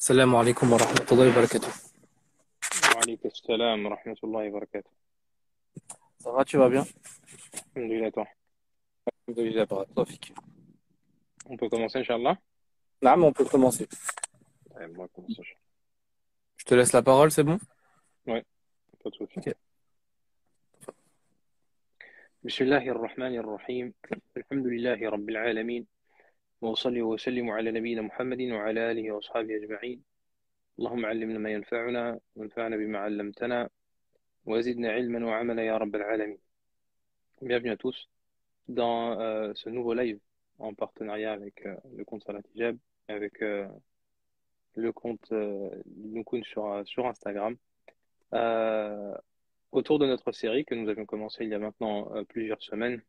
السلام عليكم ورحمة الله وبركاته. وعليك السلام ورحمة الله وبركاته. Ça va, tu vas bien? الحمد لله toi. Alhamdulillah, barakallahu. On peut commencer, Inch'Allah? Naam, on peut commencer. Ouais, moi, commencer. Je te laisse la parole, c'est bon? Ouais, pas de souci. Ok. بسم الله الرحمن الرحيم. الحمد لله رب العالمين، وأصلي وأسلم على نبينا محمد وعلى آله وأصحابه أجمعين. اللهم علمنا ما ينفعنا وانفعنا بما علمتنا وزدنا علما وعملا يا رب العالمين. Bienvenue à tous dans ce nouveau live en partenariat avec le compte Salat Hijab, avec le compte Nukun sur Instagram. Euh, Autour de notre série que nous avions commencé il y a maintenant plusieurs semaines,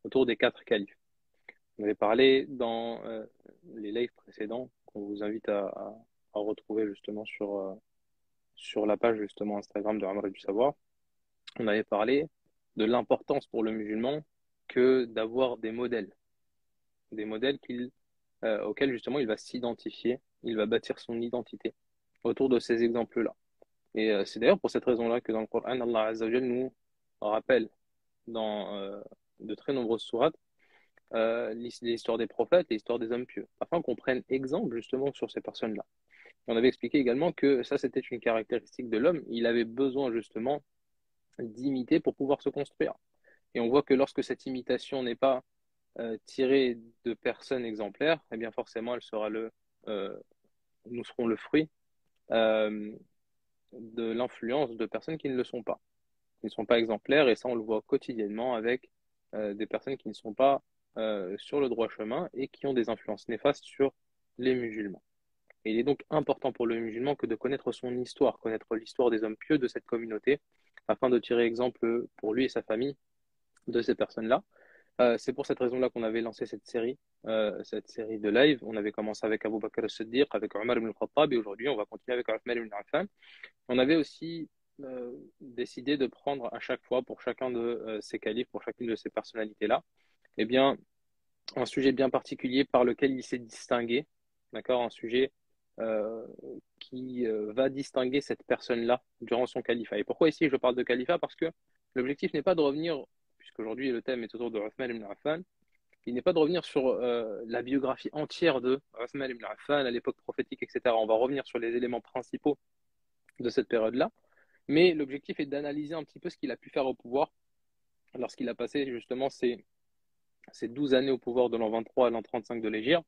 autour des quatre califes. On avait parlé dans les lives précédents, qu'on vous invite à retrouver justement sur la page justement Instagram de Amr du Savoir. On avait parlé de l'importance pour le musulman que d'avoir des modèles auxquels justement il va s'identifier, il va bâtir son identité autour de ces exemples-là. Et c'est d'ailleurs pour cette raison-là que dans le Coran, Allah Azza wa Jal nous rappelle dans de très nombreuses sourates l'histoire des prophètes et l'histoire des hommes pieux, afin qu'on prenne exemple justement sur ces personnes-là. On avait expliqué également que ça, c'était une caractéristique de l'homme. Il avait besoin justement d'imiter pour pouvoir se construire. Et on voit que lorsque cette imitation n'est pas tirée de personnes exemplaires, eh bien forcément, euh, nous serons le fruit euh, de l'influence de personnes qui ne le sont pas. Qui ne sont pas exemplaires, et ça on le voit quotidiennement avec des personnes qui ne sont pas sur le droit chemin et qui ont des influences néfastes sur les musulmans. Et il est donc important pour le musulman que de connaître son histoire, connaître l'histoire des hommes pieux de cette communauté, afin de tirer exemple pour lui et sa famille de ces personnes-là. C'est pour cette raison-là qu'on avait lancé cette série de live. On avait commencé avec Abu Bakr as-Siddiq, avec Omar ibn al-Khattab, et aujourd'hui on va continuer avec Uthman ibn Affan. On avait aussi décidé de prendre à chaque fois, pour chacun de ces califes, pour chacune de ces personnalités-là, eh bien, un sujet bien particulier par lequel il s'est distingué, d'accord, un sujet euh, qui va distinguer cette personne-là durant son califat. Et pourquoi ici je parle de califat? Parce que l'objectif n'est pas de revenir, puisqu'aujourd'hui le thème est autour de Uthman ibn Affan, il n'est pas de revenir sur la biographie entière de Uthman ibn Affan à l'époque prophétique, etc. On va revenir sur les éléments principaux de cette période-là. Mais l'objectif est d'analyser un petit peu ce qu'il a pu faire au pouvoir lorsqu'il a passé justement ces 12 années au pouvoir de l'an 23 à l'an 35 de l'Hégire.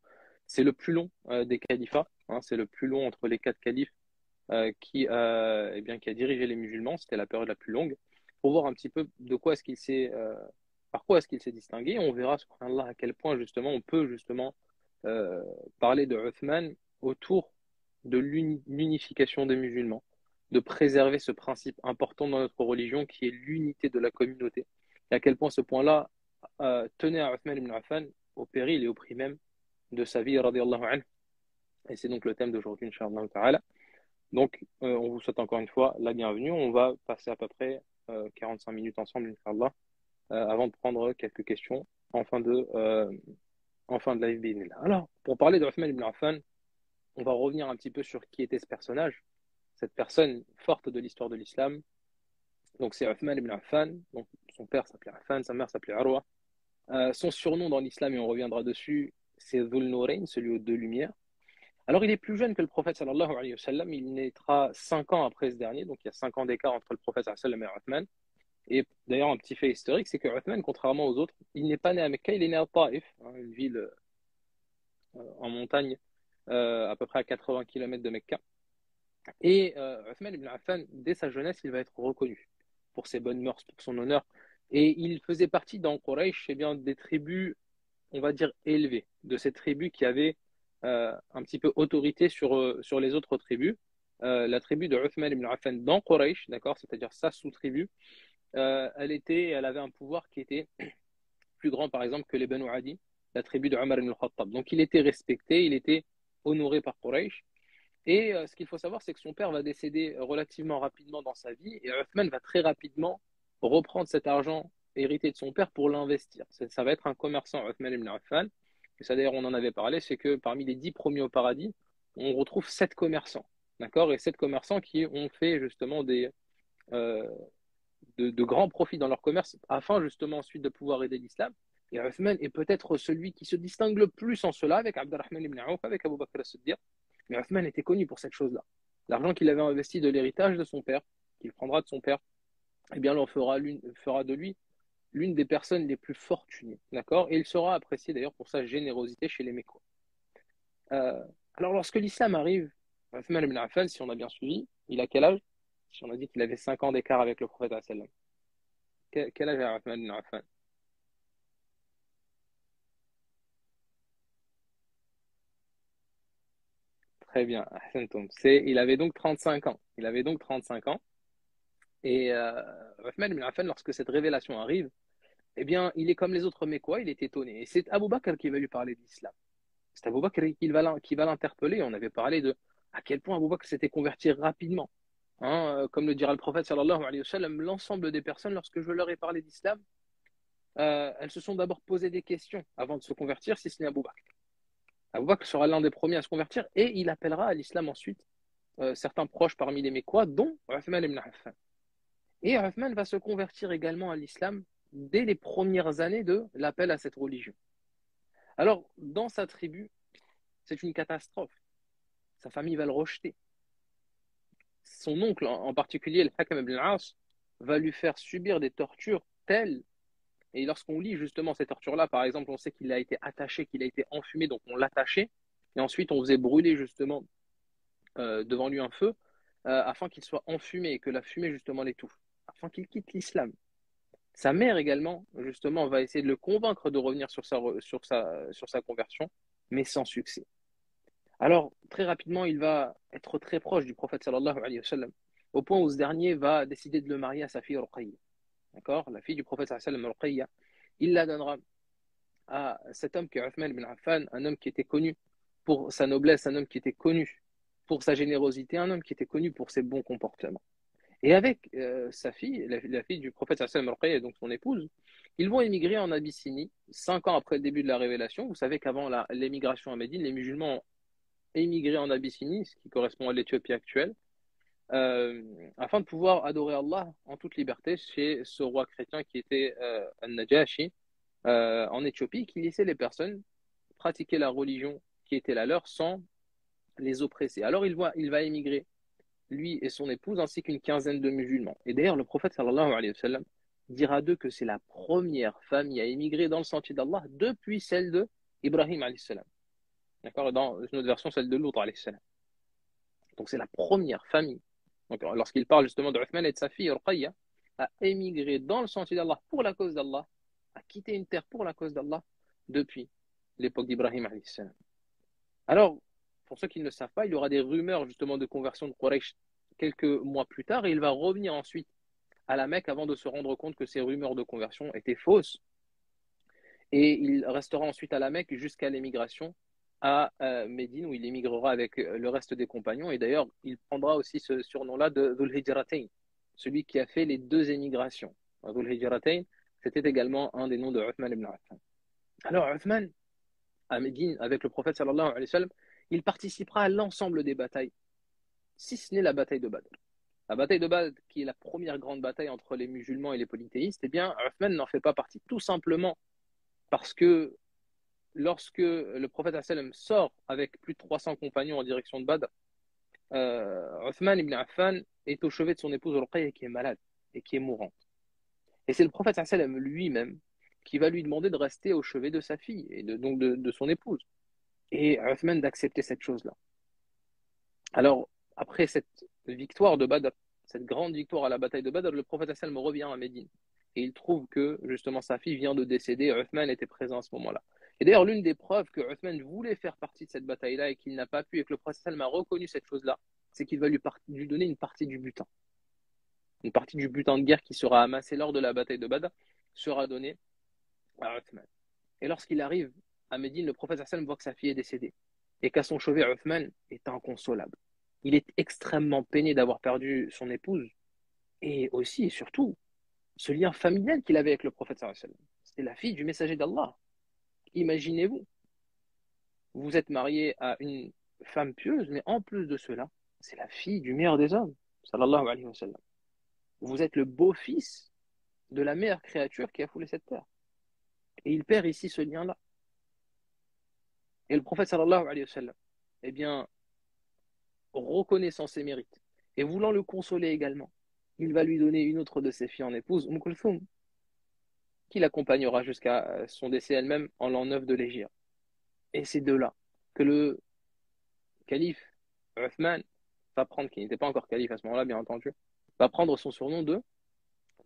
C'est le plus long des califats, hein, c'est le plus long entre les quatre califes eh bien, qui a dirigé les musulmans, c'était la période la plus longue, pour voir un petit peu de quoi est-ce qu'il s'est, par quoi est-ce qu'il s'est distingué. On verra, subhanallah, à quel point justement on peut justement euh, parler de Uthman autour de l'unification des musulmans, de préserver ce principe important dans notre religion qui est l'unité de la communauté. Et à quel point ce point-là tenait à Uthman ibn Affan au péril et au prix même de sa vie, radiallahu anhu. Et c'est donc le thème d'aujourd'hui, Inch'Allah ta'ala. Donc, on vous souhaite encore une fois la bienvenue. On va passer à peu près 45 minutes ensemble, Inch'Allah, avant de prendre quelques questions en fin de live. Bismillah. Alors, pour parler de Uthman ibn Affan, on va revenir un petit peu sur qui était ce personnage, cette personne forte de l'histoire de l'islam. Donc, c'est Uthman ibn Affan. Donc, son père s'appelait Affan, sa mère s'appelait Arwa. Son surnom dans l'islam, et on reviendra dessus, c'est Dhul Nurayn, celui aux deux lumières. Alors, il est plus jeune que le prophète sallallahu alayhi wa sallam. Il naîtra 5 ans après ce dernier, donc il y a 5 ans d'écart entre le prophète sallallahu alayhi wa sallam et Uthman. Et d'ailleurs, un petit fait historique, c'est que Uthman, contrairement aux autres, il n'est pas né à Mecca, il est né à Taif, hein, une ville en montagne, à peu près à 80 km de Mecca. Et Uthman ibn Affan, dès sa jeunesse, il va être reconnu pour ses bonnes mœurs, pour son honneur. Et il faisait partie dans Quraysh, eh bien, des tribus, on va dire, élevées, de ces tribus qui avaient un petit peu autorité sur les autres tribus. La tribu de Uthman ibn Affan dans Quraysh, d'accord, c'est-à-dire sa sous-tribu, elle avait un pouvoir qui était plus grand, par exemple, que les Banu Adi, la tribu de Omar ibn al-Khattab. Donc il était respecté, il était honoré par Quraysh. Et ce qu'il faut savoir, c'est que son père va décéder relativement rapidement dans sa vie, et Uthman va très rapidement reprendre cet argent hérité de son père pour l'investir. Ça va être un commerçant, Uthman ibn Affan. Et ça, d'ailleurs, on en avait parlé, c'est que parmi les 10 premiers au paradis, on retrouve 7 commerçants, d'accord? Et 7 commerçants qui ont fait justement euh, de grands profits dans leur commerce afin justement ensuite de pouvoir aider l'islam. Et Uthman est peut-être celui qui se distingue le plus en cela avec Abdurrahman ibn Auf, avec Abu Bakr as-Siddiq. Mais Uthman était connu pour cette chose-là. L'argent qu'il avait investi de l'héritage de son père, qu'il prendra de son père, eh bien, fera de lui l'une des personnes les plus fortunées. D'accord? Et il sera apprécié d'ailleurs pour sa générosité chez les Mécois. Euh, alors, lorsque l'islam arrive, Uthman ibn Affan, si on a bien suivi, il a quel âge? Si on a dit qu'il avait 5 ans d'écart avec le prophète, quel âge a Uthman ibn Affan? Très bien, Ahsantum. Il avait donc 35 ans. Il avait donc 35 ans. Et Uthman ibn Affan, lorsque cette révélation arrive, eh bien, il est comme les autres Mécois, il est étonné. Et c'est Abu Bakr qui va lui parler de l'islam. C'est Abu Bakr qui va l'interpeller. On avait parlé de à quel point Abu Bakr s'était converti rapidement. Hein, comme le dira le prophète sallallahu alayhi wa sallam, l'ensemble des personnes, lorsque je leur ai parlé d'islam, elles se sont d'abord posé des questions avant de se convertir, si ce n'est Abu Bakr. Abu Bakr sera l'un des premiers à se convertir et il appellera à l'islam ensuite certains proches parmi les Mécois, dont Uthman ibn Affan. Et Uthman va se convertir également à l'islam dès les premières années de l'appel à cette religion. Alors, dans sa tribu, c'est une catastrophe. Sa famille va le rejeter. Son oncle, en particulier, le Hakam ibn al-As, va lui faire subir des tortures telles. Et lorsqu'on lit justement ces tortures-là, par exemple, on sait qu'il a été attaché, qu'il a été enfumé, donc on l'attachait. Et ensuite, on faisait brûler justement devant lui un feu afin qu'il soit enfumé et que la fumée justement l'étouffe, afin qu'il quitte l'islam. Sa mère également, justement, va essayer de le convaincre de revenir sur sa conversion, mais sans succès. Alors, très rapidement, il va être très proche du prophète sallallahu alayhi wa sallam, au point où ce dernier va décider de le marier à sa fille Ruqayya. D'accord? La fille du prophète sallallahu alayhi wa sallam, Ruqayya. Il la donnera à cet homme qui est Uthman ibn Affan, un homme qui était connu pour sa noblesse, un homme qui était connu pour sa générosité, un homme qui était connu pour ses bons comportements. Et avec sa fille, la fille du prophète sallallahu alayhi wa sallam, et donc son épouse, ils vont émigrer en Abyssinie, 5 ans après le début de la révélation. Vous savez qu'avant l'émigration à Médine, les musulmans ont émigré en Abyssinie, ce qui correspond à l'Éthiopie actuelle, afin de pouvoir adorer Allah en toute liberté chez ce roi chrétien qui était Al-Najashi en Éthiopie, qui laissait les personnes pratiquer la religion qui était la leur sans les oppresser. Alors il va émigrer, lui et son épouse, ainsi qu'une quinzaine de musulmans. Et d'ailleurs, le prophète sallallahu alayhi wa sallam dira d'eux que c'est la première famille à émigrer dans le sentier d'Allah depuis celle de Ibrahim alayhi salam. D'accord? Et dans une autre version, celle de Lut alayhi salam. Donc c'est la première famille. Donc lorsqu'il parle justement de Uthman et de sa fille Ruqayya, a émigré dans le sentier d'Allah pour la cause d'Allah, a quitté une terre pour la cause d'Allah depuis l'époque d'Ibrahim alayhi salam. Alors, pour ceux qui ne le savent pas, il y aura des rumeurs justement de conversion de Quraysh quelques mois plus tard et il va revenir ensuite à la Mecque avant de se rendre compte que ces rumeurs de conversion étaient fausses. Et il restera ensuite à la Mecque jusqu'à l'émigration à Médine, où il émigrera avec le reste des compagnons. Et d'ailleurs, il prendra aussi ce surnom-là de Dhul Hijratain, celui qui a fait les 2 émigrations. Dhul Hijratain, c'était également un des noms de Uthman ibn Affan. Alors, Uthman, à Médine, avec le prophète sallallahu alayhi wa sallam, il participera à l'ensemble des batailles, si ce n'est la bataille de Badr. La bataille de Badr, qui est la première grande bataille entre les musulmans et les polythéistes, eh bien, Uthman n'en fait pas partie, tout simplement parce que lorsque le prophète sallam sort avec plus de 300 compagnons en direction de Badr, Uthman ibn Affan est au chevet de son épouse Ruqayya qui est malade et qui est mourante. Et c'est le prophète sallam lui-même qui va lui demander de rester au chevet de sa fille et donc de son épouse. Et Uthman d'accepter cette chose-là. Alors, après cette victoire de Badr, cette grande victoire à la bataille de Badr, le prophète sallam revient à Médine. Et il trouve que justement sa fille vient de décéder, Uthman était présent à ce moment-là. Et d'ailleurs, l'une des preuves que Uthman voulait faire partie de cette bataille-là et qu'il n'a pas pu, et que le prophète sallam a reconnu cette chose-là, c'est qu'il va lui donner une partie du butin. Une partie du butin de guerre qui sera amassé lors de la bataille de Badr sera donnée à Uthman. Et lorsqu'il arrive à Médine, le prophète sallam voit que sa fille est décédée et qu'à son chevet, Uthman est inconsolable. Il est extrêmement peiné d'avoir perdu son épouse et aussi et surtout ce lien familial qu'il avait avec le prophète sallallahu alayhi wa sallam. C'était la fille du messager d'Allah. Imaginez-vous, vous êtes marié à une femme pieuse, mais en plus de cela, c'est la fille du meilleur des hommes, sallallahu alayhi wa sallam. Vous êtes le beau-fils de la meilleure créature qui a foulé cette terre. Et il perd ici ce lien-là. Et le prophète sallallahu alayhi wa sallam, eh bien, reconnaissant ses mérites et voulant le consoler également, il va lui donner une autre de ses filles en épouse, Kulthum, qui l'accompagnera jusqu'à son décès elle-même en l'an 9 de l'Hégire. Et c'est de là que le calife Uthman va prendre, qui n'était pas encore calife à ce moment-là, bien entendu, va prendre son surnom de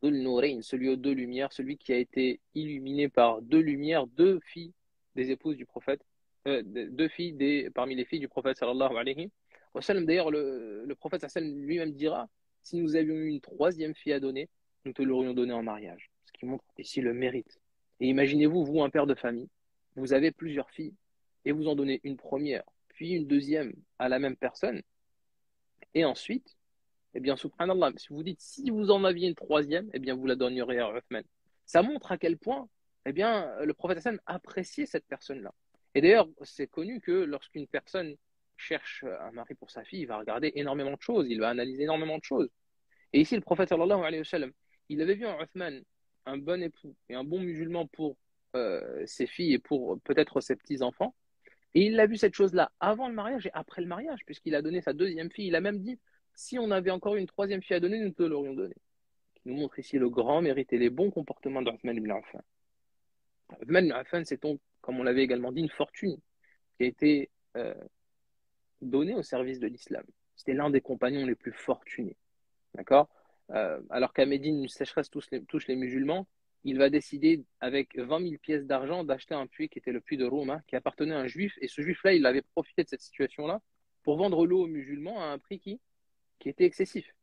Dhul Nourayn, celui aux deux lumières, celui qui a été illuminé par deux lumières, deux filles des épouses du prophète, deux filles parmi les filles du prophète sallallahu alayhi wa sallam. D'ailleurs, le prophète sallallahu alayhi wa sallam lui-même dira, si nous avions eu une troisième fille à donner, nous te l'aurions donnée en mariage. Ce qui montre ici le mérite. Et imaginez-vous, vous, un père de famille, vous avez plusieurs filles, et vous en donnez une première, puis une deuxième à la même personne, et ensuite, eh bien, subhanallah, si vous dites, si vous en aviez une troisième, eh bien, vous la donneriez à Uthman. Ça montre à quel point, eh bien, le prophète Hassan appréciait cette personne-là. Et d'ailleurs, c'est connu que lorsqu'une personne cherche un mari pour sa fille, il va regarder énormément de choses, il va analyser énormément de choses. Et ici, le prophète sallallahu alayhi wa sallam, il avait vu en Uthman un bon époux et un bon musulman pour ses filles et pour peut-être ses petits-enfants. Et il a vu cette chose-là avant le mariage et après le mariage, puisqu'il a donné sa deuxième fille. Il a même dit, si on avait encore une troisième fille à donner, nous te l'aurions donnée. Il nous montre ici le grand mérite et les bons comportements d'Uthman ibn Affan. Uthman ibn Affan, c'est donc, comme on l'avait également dit, une fortune qui a été donnée au service de l'islam. C'était l'un des compagnons les plus fortunés. D'accord. Alors qu'à Médine, une sécheresse touche les musulmans, il va décider, avec 20 000 pièces d'argent, d'acheter un puits qui était le puits de Rouma, qui appartenait à un juif. Et ce juif-là, il avait profité de cette situation-là pour vendre l'eau aux musulmans à un prix qui était excessif.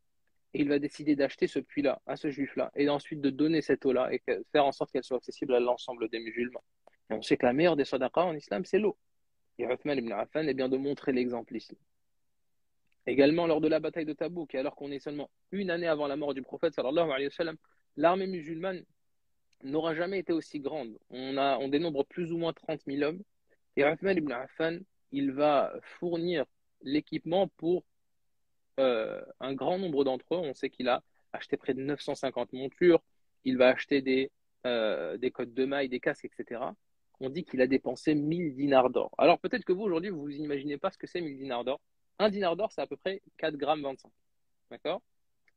Et il va décider d'acheter ce puits-là à ce juif-là et ensuite de donner cette eau-là et faire en sorte qu'elle soit accessible à l'ensemble des musulmans. Et on sait que la meilleure des sadaqas en islam, c'est l'eau. Et Uthman ibn Affan est bien de montrer l'exemple ici. Également lors de la bataille de Tabouk, et alors qu'on est seulement une année avant la mort du prophète, sallallahu alayhi wa sallam, l'armée musulmane n'aura jamais été aussi grande. On dénombre plus ou moins 30 000 hommes. Et Uthman ibn Affan, il va fournir l'équipement pour un grand nombre d'entre eux. On sait qu'il a acheté près de 950 montures, il va acheter des cottes de mailles, des casques, etc. On dit qu'il a dépensé 1000 dinars d'or. Alors peut-être que vous, aujourd'hui, vous vous imaginez pas ce que c'est 1000 dinars d'or. Un dinar d'or, c'est à peu près 4 grammes 25. D'accord.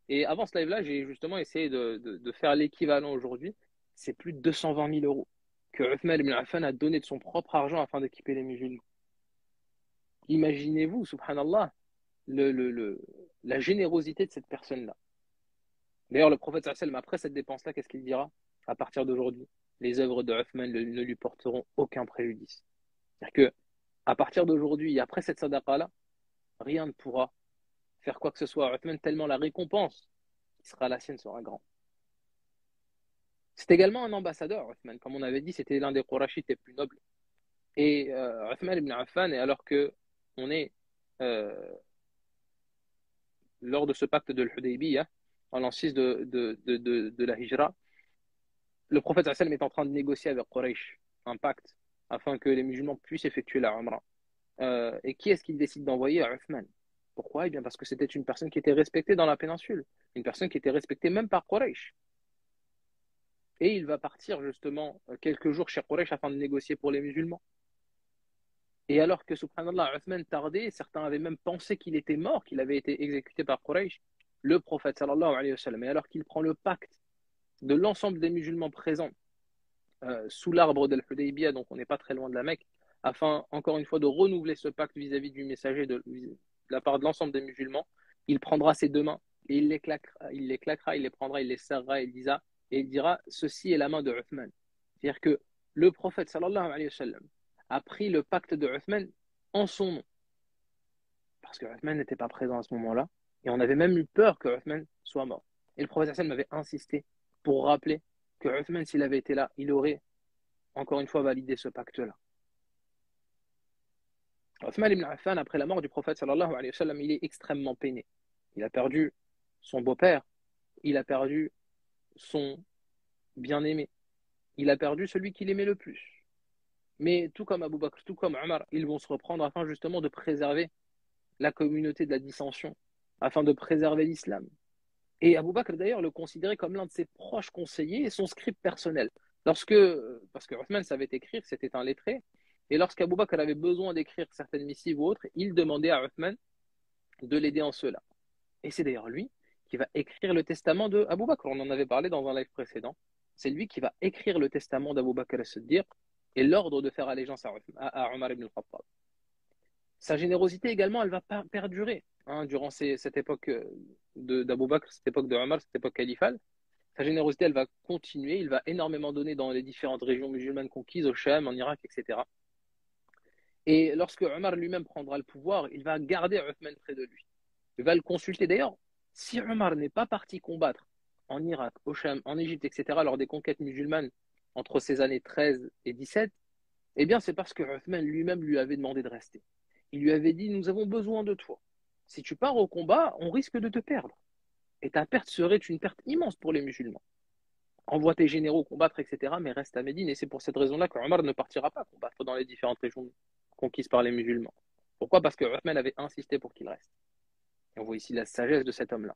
Et avant ce live-là, j'ai justement essayé de faire l'équivalent aujourd'hui. C'est plus de 220 000 euros que Uthman ibn Affan a donné de son propre argent afin d'équiper les musulmans. Imaginez-vous, subhanallah, la générosité de cette personne-là. D'ailleurs, le prophète sallam, après cette dépense-là, qu'est-ce qu'il dira? À partir d'aujourd'hui, les œuvres de Uthman ne lui porteront aucun préjudice. C'est-à-dire que à partir d'aujourd'hui, après cette sadaqa-là, rien ne pourra faire quoi que ce soit à Uthman, tellement la récompense qui sera la sienne sera grande. C'est également un ambassadeur, Uthman. Comme on avait dit, c'était l'un des Qurashites les plus nobles. Et Uthman ibn Affan, et alors que on est euh, lors de ce pacte de l'Hudaybiyah, en l'an 6 de la Hijra, le prophète sallam est en train de négocier avec Quraysh un pacte afin que les musulmans puissent effectuer la Umrah. Et qui est-ce qu'il décide d'envoyer à Uthman? Pourquoi? Eh bien parce que c'était une personne qui était respectée dans la péninsule, une personne qui était respectée même par Quraysh. Et il va partir justement quelques jours chez Quraysh afin de négocier pour les musulmans. Et alors que, subhanallah, Uthman tardait, certains avaient même pensé qu'il était mort, qu'il avait été exécuté par Quraysh, le prophète sallallahu alayhi wa sallam. Et alors qu'il prend le pacte de l'ensemble des musulmans présents sous l'arbre d'Al-Hudaybiyah, donc on n'est pas très loin de la Mecque, afin, encore une fois, de renouveler ce pacte vis-à-vis du messager de la part de l'ensemble des musulmans, il prendra ses deux mains et il les prendra, il les serrera et il dira, ceci est la main de Uthman. C'est-à-dire que le prophète sallallahu alayhi wa sallam a pris le pacte de Uthman en son nom, parce que Uthman n'était pas présent à ce moment-là, et on avait même eu peur que Uthman soit mort. Et le prophète sallallahu avait insisté pour rappeler que Uthman, s'il avait été là, il aurait encore une fois validé ce pacte-là. Uthman ibn Affan, après la mort du prophète sallallahu alayhi wa sallam, il est extrêmement peiné. Il a perdu son beau-père, il a perdu son bien-aimé, il a perdu celui qu'il aimait le plus. Mais tout comme Abu Bakr, tout comme Omar, ils vont se reprendre afin justement de préserver la communauté de la dissension, afin de préserver l'islam. Et Abu Bakr d'ailleurs le considérait comme l'un de ses proches conseillers et son script personnel. Parce que Othman savait écrire, c'était un lettré, et lorsqu'Abu Bakr avait besoin d'écrire certaines missives ou autres, il demandait à Othman de l'aider en cela. Et c'est d'ailleurs lui qui va écrire le testament de Abu Bakr. On en avait parlé dans un live précédent. C'est lui qui va écrire le testament d'Abu Bakr al-Siddiq et l'ordre de faire allégeance à Omar ibn al-Khattab. Sa générosité également, elle va pas perdurer durant cette époque d'Abu Bakr, cette époque de Omar, cette époque califale. Sa générosité, elle va continuer. Il va énormément donner dans les différentes régions musulmanes conquises, au Sham, en Irak, etc. Et lorsque Omar lui-même prendra le pouvoir, il va garder Uthman près de lui. Il va le consulter. D'ailleurs, si Omar n'est pas parti combattre en Irak, au Sham, en Égypte, etc., lors des conquêtes musulmanes entre ces années 13 et 17, eh bien, c'est parce que Uthman lui-même lui avait demandé de rester. Il lui avait dit, nous avons besoin de toi. Si tu pars au combat, on risque de te perdre. Et ta perte serait une perte immense pour les musulmans. Envoie tes généraux combattre, etc., mais reste à Médine. Et c'est pour cette raison-là que Omar ne partira pas combattre dans les différentes régions conquises par les musulmans. Pourquoi? Parce que Uthman avait insisté pour qu'il reste. Et on voit ici la sagesse de cet homme-là.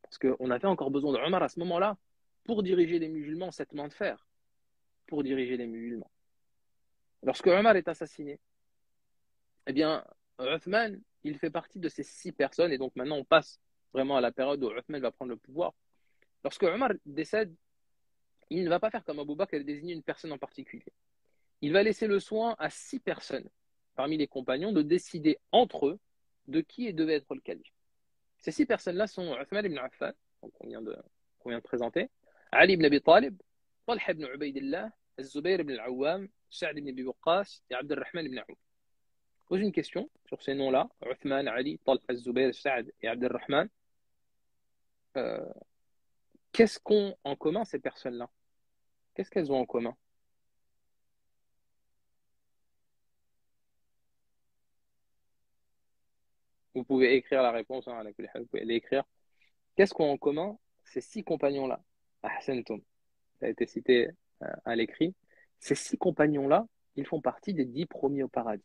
Parce qu'on avait encore besoin de Omar à ce moment-là pour diriger les musulmans, cette main de fer, pour diriger les musulmans. Lorsque Omar est assassiné, eh bien, Uthman, il fait partie de ces 6 personnes, et donc maintenant on passe vraiment à la période où Uthman va prendre le pouvoir. Lorsque Omar décède, il ne va pas faire comme Abu Bakr et désigner une personne en particulier. Il va laisser le soin à 6 personnes parmi les compagnons de décider entre eux de qui devait être le calife. Ces 6 personnes-là sont Uthman ibn Affan, qu'on vient de présenter, Ali ibn Abi Talib, Talha ibn Ubaydillah, Zubayr ibn al-Awwam, Sa'd ibn Abi Waqqas et Abdurrahman ibn Auf. Pose une question sur ces noms-là, Uthman, Ali, Talha, Zubayr, Sa'd et Abdurrahman. Euh, Qu'est-ce qu'ont en commun ces personnes-là? Qu'est-ce qu'elles ont en commun? Vous pouvez écrire la réponse, vous pouvez l'écrire. Qu'est-ce qu'ont en commun ces 6 compagnons-là? Ahsantum, ça a été cité à l'écrit. Ces 6 compagnons-là, ils font partie des 10 premiers au paradis.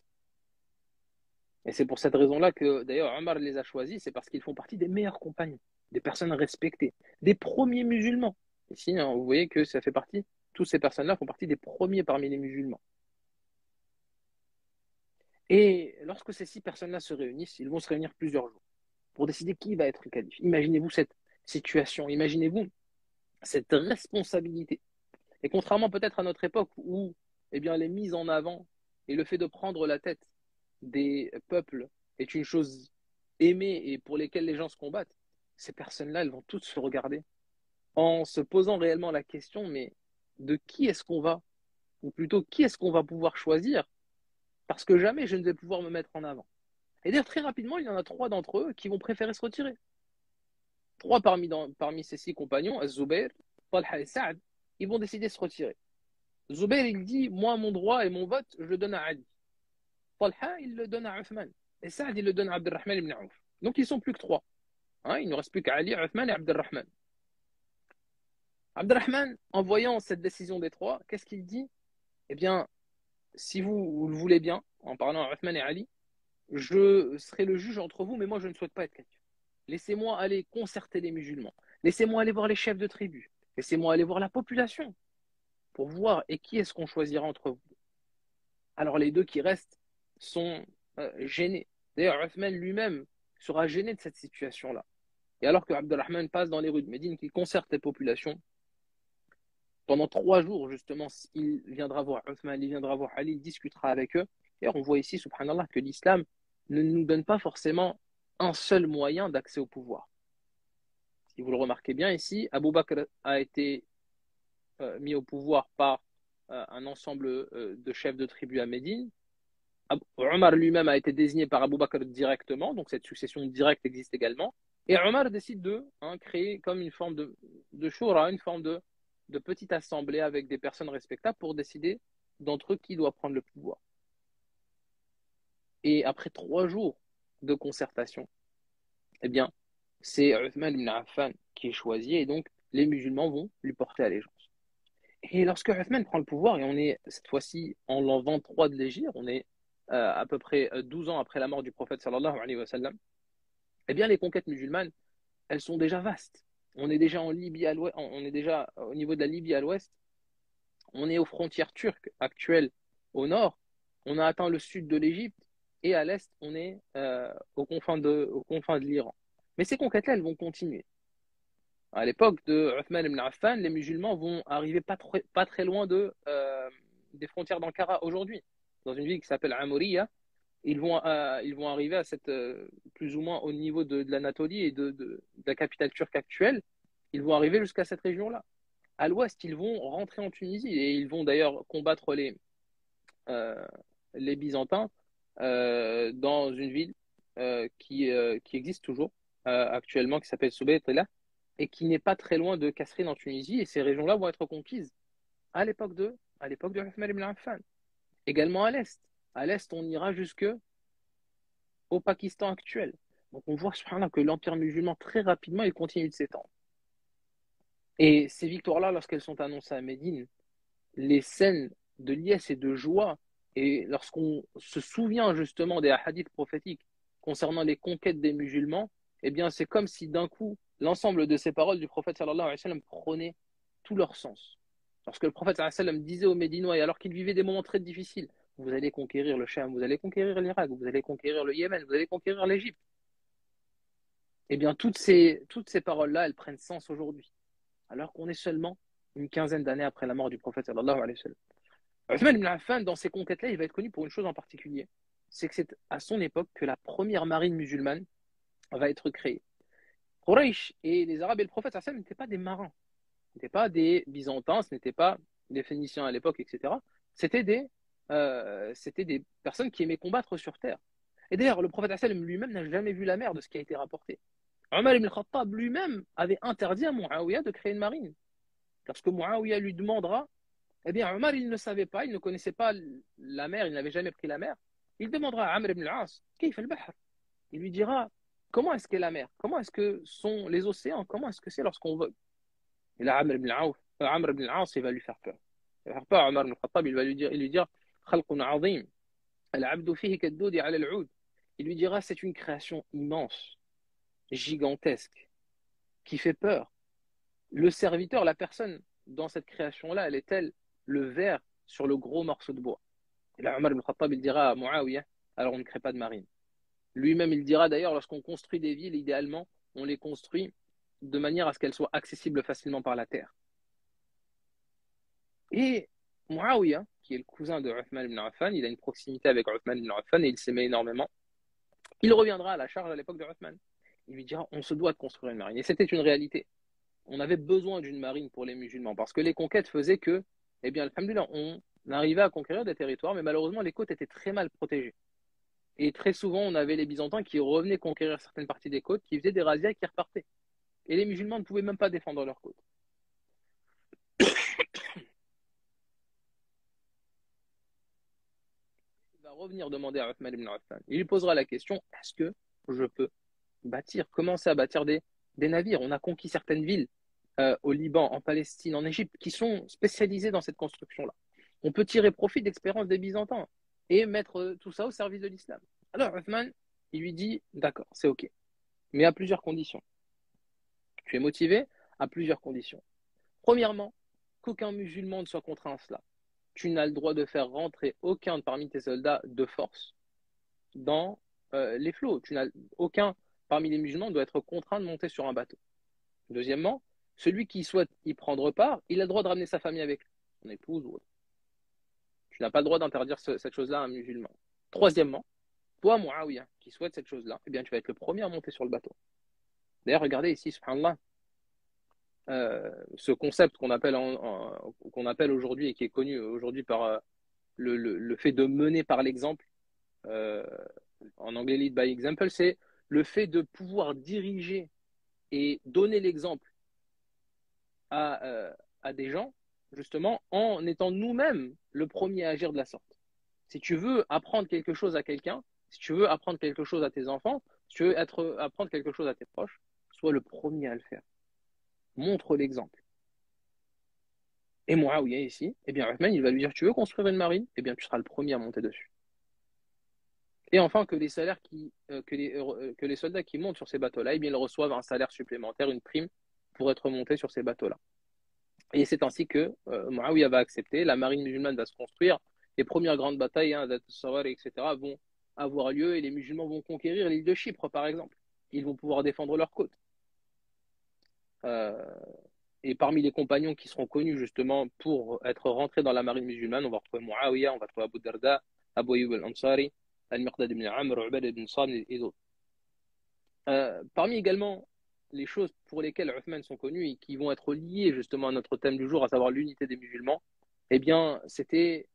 Et c'est pour cette raison-là que d'ailleurs Omar les a choisis, c'est parce qu'ils font partie des meilleurs compagnons, des personnes respectées, des premiers musulmans. Ici, vous voyez que ça fait partie, toutes ces personnes-là font partie des premiers parmi les musulmans. Et lorsque ces 6 personnes-là se réunissent, ils vont se réunir plusieurs jours pour décider qui va être le calife. Imaginez-vous cette situation, imaginez-vous cette responsabilité. Et contrairement peut-être à notre époque où eh bien, les mises en avant et le fait de prendre la tête des peuples est une chose aimée et pour lesquelles les gens se combattent, ces personnes-là, elles vont toutes se regarder en se posant réellement la question, mais de qui est-ce qu'on va, ou plutôt qui est-ce qu'on va pouvoir choisir, parce que jamais je ne vais pouvoir me mettre en avant. Et d'ailleurs, très rapidement, il y en a 3 d'entre eux qui vont préférer se retirer. 3 parmi ces 6 compagnons, Zubair, Talha et Saad, ils vont décider de se retirer. Zubair, il dit, moi, mon droit et mon vote, je le donne à Ali. Talha, il le donne à Uthman. Et Saad, il le donne à Abdurrahman ibn Auf. Donc, ils ne sont plus que 3. Il ne reste plus qu'Ali, Uthman et Abdurrahman. Abdurrahman, en voyant cette décision des 3, qu'est-ce qu'il dit? Eh bien, si vous le voulez bien, en parlant à Uthman et Ali, je serai le juge entre vous, mais moi, je ne souhaite pas être calife. Laissez-moi aller concerter les musulmans. Laissez-moi aller voir les chefs de tribu. Laissez-moi aller voir la population pour voir et qui est-ce qu'on choisira entre vous. Alors les 2 qui restent sont gênés. D'ailleurs, Uthman lui-même sera gêné de cette situation-là. Et alors que Abdurrahman passe dans les rues de Médine, qu'il concerte les populations, pendant 3 jours, justement, il viendra voir Uthman, il viendra voir Ali, il discutera avec eux. Et on voit ici, subhanallah, que l'islam ne nous donne pas forcément un seul moyen d'accès au pouvoir. Si vous le remarquez bien ici, Abu Bakr a été mis au pouvoir par un ensemble de chefs de tribus à Médine. Omar lui-même a été désigné par Abu Bakr directement, donc cette succession directe existe également. Et Omar décide de créer comme une forme de shura, une forme de petite assemblée avec des personnes respectables pour décider d'entre eux qui doit prendre le pouvoir. Et après 3 jours de concertation, eh bien, c'est Uthman ibn Affan qui est choisi et donc les musulmans vont lui porter allégeance. Et lorsque Uthman prend le pouvoir, et on est cette fois-ci en l'an 23 de l'Hégire, on est à peu près 12 ans après la mort du prophète sallallahu alayhi wa sallam, eh bien les conquêtes musulmanes, elles sont déjà vastes. On est déjà en Libye à l'ouest, on est déjà au niveau de la Libye à l'ouest, on est aux frontières turques actuelles au nord, on a atteint le sud de l'Égypte, et à l'est, on est aux confins de l'Iran. Mais ces conquêtes-là, elles vont continuer. À l'époque de Uthman ibn Affan, les musulmans vont arriver pas très loin des frontières d'Ankara aujourd'hui, dans une ville qui s'appelle Amoriya. Ils vont arriver à plus ou moins au niveau de l'Anatolie et de la capitale turque actuelle. Ils vont arriver jusqu'à cette région-là. À l'ouest, ils vont rentrer en Tunisie et ils vont d'ailleurs combattre euh, les Byzantins dans une ville qui existe toujours actuellement, qui s'appelle Soubaïtila, et qui n'est pas très loin de Kasserine en Tunisie. Et ces régions-là vont être conquises à l'époque de Uthman ibn Affan. Également à l'est. À l'est, on ira jusque au Pakistan actuel. Donc on voit subhanallah, que l'empire musulman, très rapidement, il continue de s'étendre. Et ces victoires-là, lorsqu'elles sont annoncées à Médine, les scènes de liesse et de joie, et lorsqu'on se souvient justement des hadiths prophétiques concernant les conquêtes des musulmans, eh bien c'est comme si d'un coup, l'ensemble de ces paroles du prophète sallallahu alayhi wa sallam prenait tout leur sens. Lorsque le prophète sallallahu alayhi wa sallam disait aux Médinois, et alors qu'il vivait des moments très difficiles, vous allez conquérir le Cham, vous allez conquérir l'Irak, vous allez conquérir le Yémen, vous allez conquérir l'Égypte. Eh bien, toutes ces paroles-là, elles prennent sens aujourd'hui, alors qu'on est seulement une quinzaine d'années après la mort du prophète sallallahu alayhi wa sallam. Uthman ibn Affan, dans ces conquêtes-là, il va être connu pour une chose en particulier. C'est que c'est à son époque que la première marine musulmane va être créée. Quraysh et les Arabes et le prophète sallallahu alayhi wa sallam n'étaient pas des marins, ce n'étaient pas des Byzantins, ce n'étaient pas des Phéniciens à l'époque, etc. C'était c'était des personnes qui aimaient combattre sur terre. Et d'ailleurs, le prophète sallallahu alayhi wa sallam lui-même n'a jamais vu la mer de ce qui a été rapporté. Omar ibn Khattab lui-même avait interdit à Muawiyah de créer une marine. Lorsque Muawiyah lui demandera, eh bien, Omar, il ne savait pas, il ne connaissait pas la mer, il n'avait jamais pris la mer. Il demandera à Amr ibn al-As, Kayf al-Bahr. Il lui dira, comment est-ce qu'est la mer? Comment est-ce que sont les océans? Comment est-ce que c'est lorsqu'on vogue? Et là, Amr ibn al-As, il va lui faire peur. Il va faire peur à Omar ibn al-Khattab, il lui dire, Khalqun azim, al-abdu fihi kaddoudi ala al-oud. Il lui dira, c'est une création immense, gigantesque, qui fait peur. Le serviteur, la personne dans cette création-là, elle est telle le ver sur le gros morceau de bois. Et là, Omar ibn Khattab, il dira à Muawiyah, alors on ne crée pas de marine. Lui-même, il dira d'ailleurs, lorsqu'on construit des villes, idéalement, on les construit de manière à ce qu'elles soient accessibles facilement par la terre. Et Muawiyah, qui est le cousin de Uthman ibn Affan, il a une proximité avec Uthman ibn Affan et il s'aimait énormément. Il reviendra à la charge à l'époque de Uthman. Il lui dira, on se doit de construire une marine. Et c'était une réalité. On avait besoin d'une marine pour les musulmans parce que les conquêtes faisaient que, eh bien, alhamdoulilah, on arrivait à conquérir des territoires, mais malheureusement, les côtes étaient très mal protégées. Et très souvent, on avait les Byzantins qui revenaient conquérir certaines parties des côtes, qui faisaient des razzias et qui repartaient. Et les musulmans ne pouvaient même pas défendre leurs côtes. Il va revenir demander à Uthman ibn Affan. Il lui posera la question, est-ce que je peux commencer à bâtir des navires? On a conquis certaines villes au Liban, en Palestine, en Égypte, qui sont spécialisées dans cette construction-là. On peut tirer profit d'expérience des Byzantins et mettre tout ça au service de l'islam. Alors, Uthman, il lui dit, d'accord, c'est OK, mais à plusieurs conditions. Tu es motivé à plusieurs conditions. Premièrement, qu'aucun musulman ne soit contraint à cela. Tu n'as le droit de faire rentrer aucun parmi tes soldats de force dans les flots. Aucun parmi les musulmans doit être contraint de monter sur un bateau. Deuxièmement, celui qui souhaite y prendre part, il a le droit de ramener sa famille avec lui, son épouse ou autre. Tu n'as pas le droit d'interdire cette chose-là à un musulman. Troisièmement, toi, Muawiyah, qui souhaite cette chose-là, eh bien, tu vas être le premier à monter sur le bateau. D'ailleurs, regardez ici, subhanallah, ce concept qu'on appelle aujourd'hui et qui est connu aujourd'hui par le fait de mener par l'exemple, euh, en anglais lead by example, c'est le fait de pouvoir diriger et donner l'exemple à des gens, justement, en étant nous-mêmes le premier à agir de la sorte. Si tu veux apprendre quelque chose à quelqu'un, si tu veux apprendre quelque chose à tes enfants, si tu veux apprendre quelque chose à tes proches, sois le premier à le faire. Montre l'exemple. Et Muawiyah ici, eh bien, Uthman, il va lui dire, tu veux construire une marine? Eh bien, tu seras le premier à monter dessus. Et enfin, que les soldats qui montent sur ces bateaux-là, eh bien, ils reçoivent un salaire supplémentaire, une prime, pour être montés sur ces bateaux-là. Et c'est ainsi que Muawiyah va accepter, la marine musulmane va se construire, les premières grandes batailles, hein, Sawar, etc., vont avoir lieu et les musulmans vont conquérir l'île de Chypre, par exemple. Ils vont pouvoir défendre leur côte. Euh, et parmi les compagnons qui seront connus justement pour être rentrés dans la marine musulmane, on va retrouver Muawiyah, on va retrouver Abu Darda, Abu Ayyub al-Ansari, Al-Miqdad ibn Amr, Ubad ibn Samit et d'autres. Parmi également les choses pour lesquelles Uthman sont connus et qui vont être liées justement à notre thème du jour, à savoir l'unité des musulmans, eh bien, c'était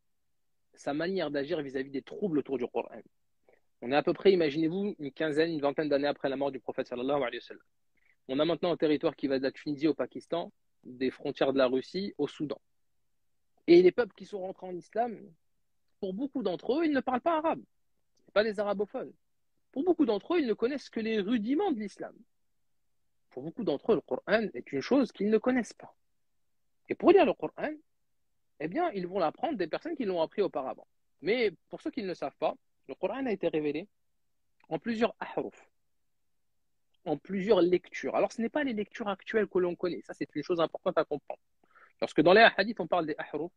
sa manière d'agir vis-à-vis des troubles autour du Coran. On est à peu près, imaginez-vous, une quinzaine, une vingtaine d'années après la mort du prophète sallallahu alayhi wa sallam. On a maintenant un territoire qui va de la Tunisie au Pakistan, des frontières de la Russie au Soudan. Et les peuples qui sont rentrés en islam, pour beaucoup d'entre eux, ils ne parlent pas arabe, pas des arabophones. Pour beaucoup d'entre eux, ils ne connaissent que les rudiments de l'islam. Pour beaucoup d'entre eux, le Coran est une chose qu'ils ne connaissent pas. Et pour lire le Coran, eh bien, ils vont l'apprendre des personnes qui l'ont appris auparavant. Mais pour ceux qui ne le savent pas, le Coran a été révélé en plusieurs ahruf, en plusieurs lectures. Alors, ce n'est pas les lectures actuelles que l'on connaît. Ça, c'est une chose importante à comprendre. Lorsque dans les hadiths, on parle des ahruf,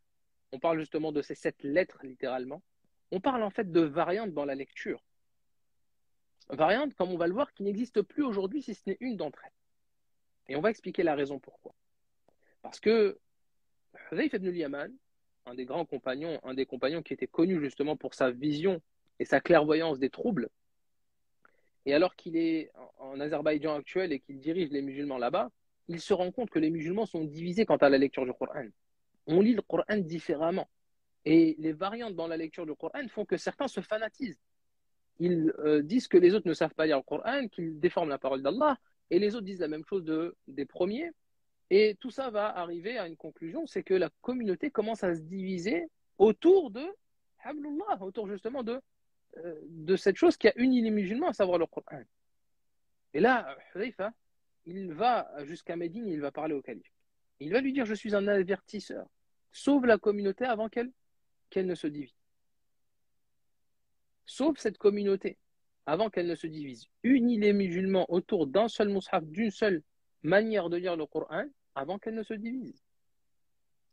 on parle justement de ces 7 lettres, littéralement. On parle en fait de variantes dans la lecture. Variantes, comme on va le voir, qui n'existent plus aujourd'hui si ce n'est une d'entre elles. Et on va expliquer la raison pourquoi. Parce que Hudayf ibn al-Yaman, un des compagnons qui était connu justement pour sa vision et sa clairvoyance des troubles, et alors qu'il est en Azerbaïdjan actuel et qu'il dirige les musulmans là-bas, il se rend compte que les musulmans sont divisés quant à la lecture du Coran. On lit le Coran différemment. Et les variantes dans la lecture du Coran font que certains se fanatisent. Ils disent que les autres ne savent pas lire le Coran, qu'ils déforment la parole d'Allah, et les autres disent la même chose des premiers. Et tout ça va arriver à une conclusion, c'est que la communauté commence à se diviser autour de Hablullah, autour justement de cette chose qui a uni les musulmans, à savoir le Coran. Et là, Hudayfa, il va jusqu'à Médine, il va parler au calife. Il va lui dire, je suis un avertisseur. Sauve la communauté avant qu'elle ne se divise. Sauve cette communauté avant qu'elle ne se divise. Unis les musulmans autour d'un seul mushaf, d'une seule manière de lire le Coran, avant qu'elle ne se divise.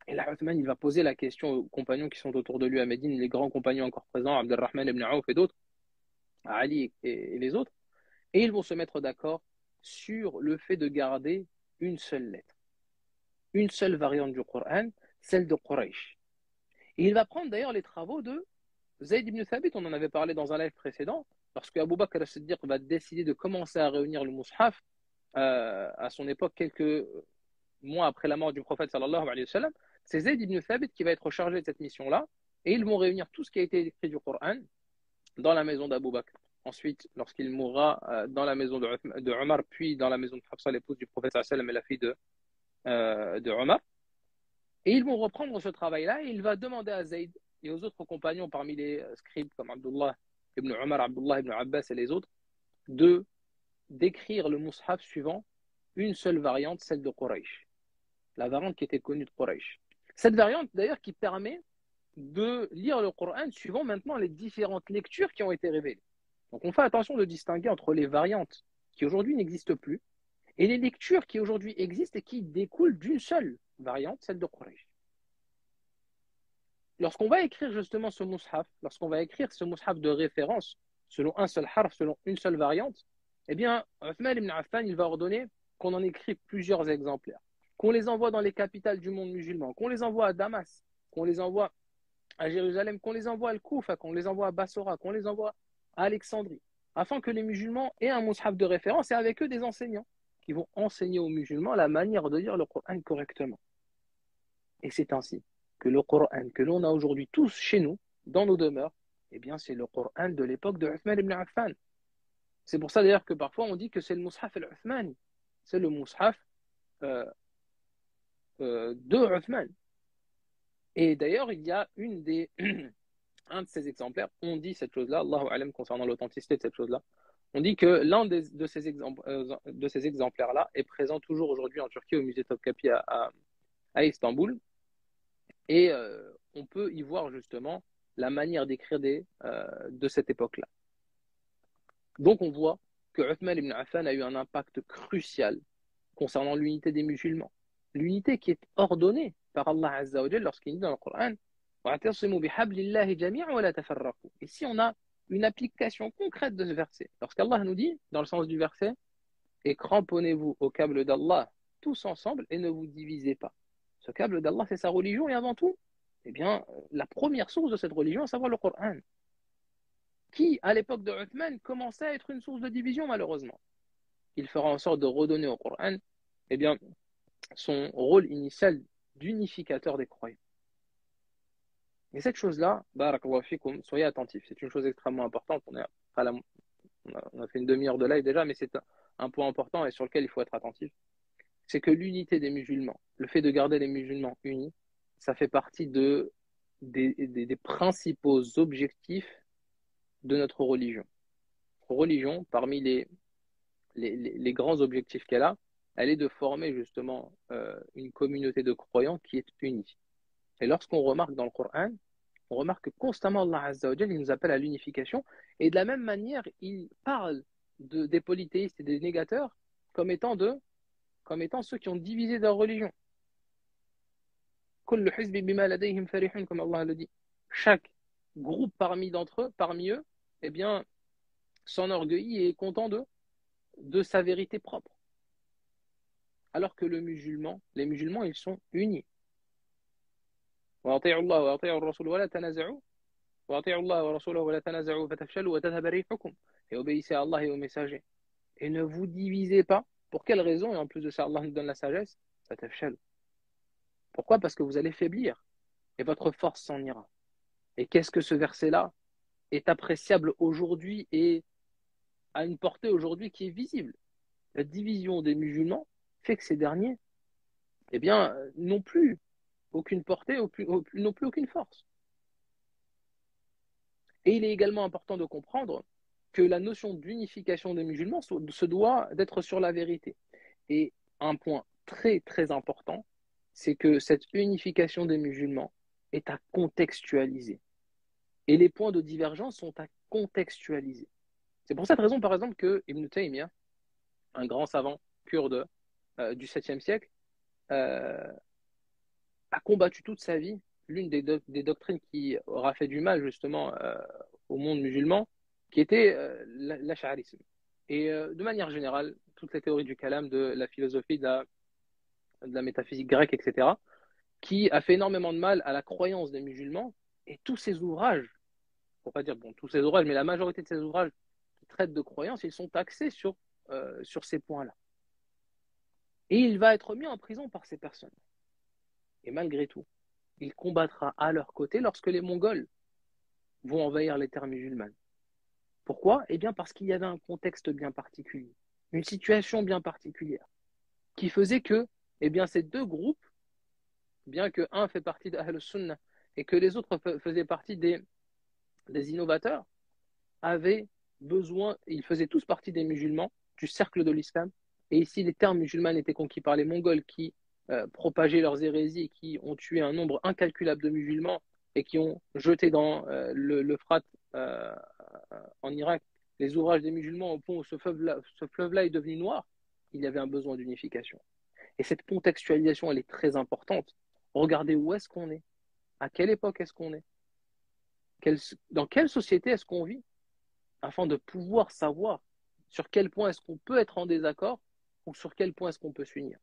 Et là, Uthman, il va poser la question aux compagnons qui sont autour de lui à Médine, les grands compagnons encore présents, Abdelrahman ibn Auf et d'autres, Ali et les autres, et ils vont se mettre d'accord sur le fait de garder une seule lettre, une seule variante du Coran, celle de Quraysh. Et il va prendre d'ailleurs les travaux de Zayd ibn Thabit, on en avait parlé dans un live précédent, lorsque Abu Bakr as-Siddiq va décider de commencer à réunir le mushaf, à son époque, quelques mois après la mort du prophète sallallahu alayhi wa sallam, c'est Zayd ibn Thabit qui va être chargé de cette mission-là, et ils vont réunir tout ce qui a été écrit du Coran dans la maison d'Abu Bakr. Ensuite, lorsqu'il mourra dans la maison de Omar, puis dans la maison de Hafsa, l'épouse du prophète sallallahu alayhi wa sallam et la fille de Omar, et ils vont reprendre ce travail-là, et il va demander à Zayd et aux autres compagnons parmi les scribes comme Abdullah ibn Omar, Abdullah ibn Abbas et les autres, de d'écrire le mushaf suivant une seule variante, celle de Quraysh, la variante qui était connue de Quraysh. Cette variante, d'ailleurs, qui permet de lire le Coran suivant maintenant les différentes lectures qui ont été révélées. Donc on fait attention de distinguer entre les variantes qui aujourd'hui n'existent plus et les lectures qui aujourd'hui existent et qui découlent d'une seule variante, celle de Quraysh. Lorsqu'on va écrire justement ce mushaf, lorsqu'on va écrire ce mushaf de référence selon un seul harf, selon une seule variante, eh bien, Uthman ibn Affan, il va ordonner qu'on en écrit plusieurs exemplaires, qu'on les envoie dans les capitales du monde musulman, qu'on les envoie à Damas, qu'on les envoie à Jérusalem, qu'on les envoie à Al-Koufa, qu'on les envoie à Bassora, qu'on les envoie à Alexandrie, afin que les musulmans aient un mushaf de référence et avec eux des enseignants qui vont enseigner aux musulmans la manière de lire le Coran correctement. Et c'est ainsi que le Coran que l'on a aujourd'hui tous chez nous, dans nos demeures, eh bien c'est le Coran de l'époque de Uthman ibn Affan. C'est pour ça d'ailleurs que parfois on dit que c'est le Mus'haf al-Uthmani, c'est le Mus'haf euh, de Uthman. Et d'ailleurs il y a un de ces exemplaires, on dit cette chose-là, Allahu alam concernant l'authenticité de cette chose-là, on dit que l'un de ces exemplaires-là est présent toujours aujourd'hui en Turquie au musée Topkapi à Istanbul. Et on peut y voir justement la manière d'écrire de cette époque-là. Donc on voit que Uthman ibn Affan a eu un impact crucial concernant l'unité des musulmans. L'unité qui est ordonnée par Allah Azza wa Jalla lorsqu'il dit dans le Coran et si on a une application concrète de ce verset, lorsqu'Allah nous dit, dans le sens du verset, et cramponnez-vous au câble d'Allah tous ensemble et ne vous divisez pas. Ce câble d'Allah, c'est sa religion et avant tout, eh bien, la première source de cette religion, à savoir le Coran, qui, à l'époque de Uthman, commençait à être une source de division, malheureusement. Il fera en sorte de redonner au Coran eh bien, son rôle initial d'unificateur des croyants. Et cette chose-là, barakallahu fikum, soyez attentifs, c'est une chose extrêmement importante. On a fait une demi-heure de live déjà, mais c'est un point important et sur lequel il faut être attentif. C'est que l'unité des musulmans, le fait de garder les musulmans unis, ça fait partie des principaux objectifs de notre religion. Notre religion, parmi les grands objectifs qu'elle a, elle est de former justement une communauté de croyants qui est unie. Et lorsqu'on remarque dans le Coran, on remarque que constamment Allah Azza wa Jalla, il nous appelle à l'unification et de la même manière, il parle des polythéistes et des négateurs comme étant ceux qui ont divisé leur religion. Comme Allah le dit. Chaque groupe parmi eux, eh bien, s'enorgueillit et est content de sa vérité propre. Alors que les musulmans, ils sont unis. وأطيعوا الله وأطيعوا الرسول ولا تنازعوا وأطيعوا الله ورسوله ولا تنازعوا فتفشلوا وتذهب ريحكم et obéissez à Allah et aux messagers et ne vous divisez pas. Pour quelle raison? Et en plus de ça, Allah nous donne la sagesse. فتفشلوا. Pourquoi? Parce que vous allez faiblir et votre force s'en ira. Et qu'est-ce que ce verset-là est appréciable aujourd'hui et a une portée aujourd'hui qui est visible? La division des musulmans fait que ces derniers, eh bien, n'ont plus aucune portée, n'ont plus aucune force. Et il est également important de comprendre que la notion d'unification des musulmans se doit d'être sur la vérité. Et un point très très important, c'est que cette unification des musulmans est à contextualiser. Et les points de divergence sont à contextualiser. C'est pour cette raison, par exemple, que Ibn Taymiyyah, un grand savant kurde du 7e siècle, a combattu toute sa vie l'une des doctrines qui aura fait du mal justement au monde musulman, qui était l'ash'arisme. Et de manière générale, toutes les théories du kalam, de la philosophie, de la métaphysique grecque, etc., qui a fait énormément de mal à la croyance des musulmans, et tous ces ouvrages, pour pas dire tous ces ouvrages, mais la majorité de ces ouvrages qui traitent de croyance, ils sont axés sur ces points-là. Et il va être mis en prison par ces personnes. Et malgré tout, il combattra à leur côté lorsque les Mongols vont envahir les terres musulmanes. Pourquoi? Eh bien parce qu'il y avait un contexte bien particulier, une situation bien particulière, qui faisait que eh bien, ces deux groupes, bien que un fait partie d'Ahl Sunnah et que les autres faisaient partie des innovateurs, avaient besoin, ils faisaient tous partie des musulmans, du cercle de l'islam, et ici les terres musulmanes étaient conquis par les Mongols qui propageaient leurs hérésies, qui ont tué un nombre incalculable de musulmans et qui ont jeté dans l'Euphrate en Irak les ouvrages des musulmans au point où ce fleuve-là est devenu noir. Il y avait un besoin d'unification. Et cette contextualisation, elle est très importante. Regardez où est-ce qu'on est, à quelle époque est-ce qu'on est, dans quelle société est-ce qu'on vit, afin de pouvoir savoir sur quel point est-ce qu'on peut être en désaccord ou sur quel point est-ce qu'on peut s'unir.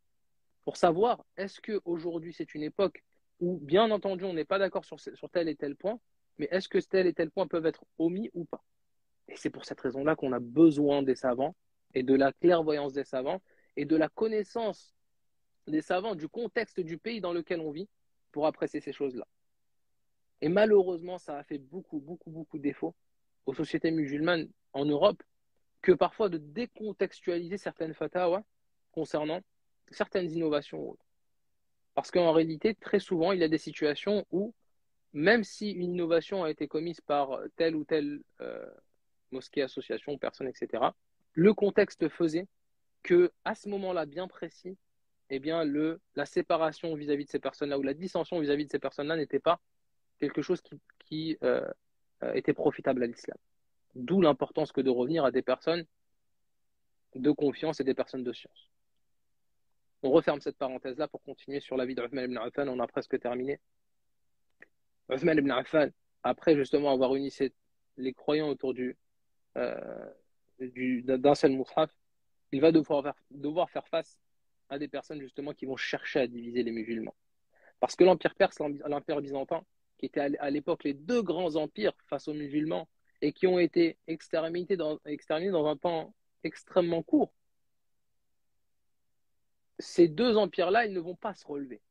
Pour savoir, est-ce qu'aujourd'hui c'est une époque où, bien entendu, on n'est pas d'accord sur tel et tel point, mais est-ce que tel et tel point peuvent être omis ou pas? Et c'est pour cette raison-là qu'on a besoin des savants et de la clairvoyance des savants et de la connaissance des savants du contexte du pays dans lequel on vit pour apprécier ces choses-là. Et malheureusement, ça a fait beaucoup, beaucoup, beaucoup de défauts aux sociétés musulmanes en Europe que parfois de décontextualiser certaines fatwas concernant certaines innovations ou autres. Parce qu'en réalité, très souvent, il y a des situations où, même si une innovation a été commise par telle ou telle mosquée, association, personne, etc., le contexte faisait que, à ce moment-là bien précis, eh bien, la séparation vis-à-vis de ces personnes-là ou la dissension vis-à-vis de ces personnes-là n'était pas quelque chose qui était profitable à l'islam. D'où l'importance que de revenir à des personnes de confiance et des personnes de science. On referme cette parenthèse-là pour continuer sur la vie d'Uthman ibn Affan. On a presque terminé. Uthman ibn Affan, après justement avoir uni les croyants autour euh, d'un seul mushaf, il va devoir faire face à des personnes justement qui vont chercher à diviser les musulmans. Parce que l'Empire perse, l'Empire byzantin, qui étaient à l'époque les deux grands empires face aux musulmans et qui ont été exterminés dans un temps extrêmement court, ces deux empires-là, ils ne vont pas se relever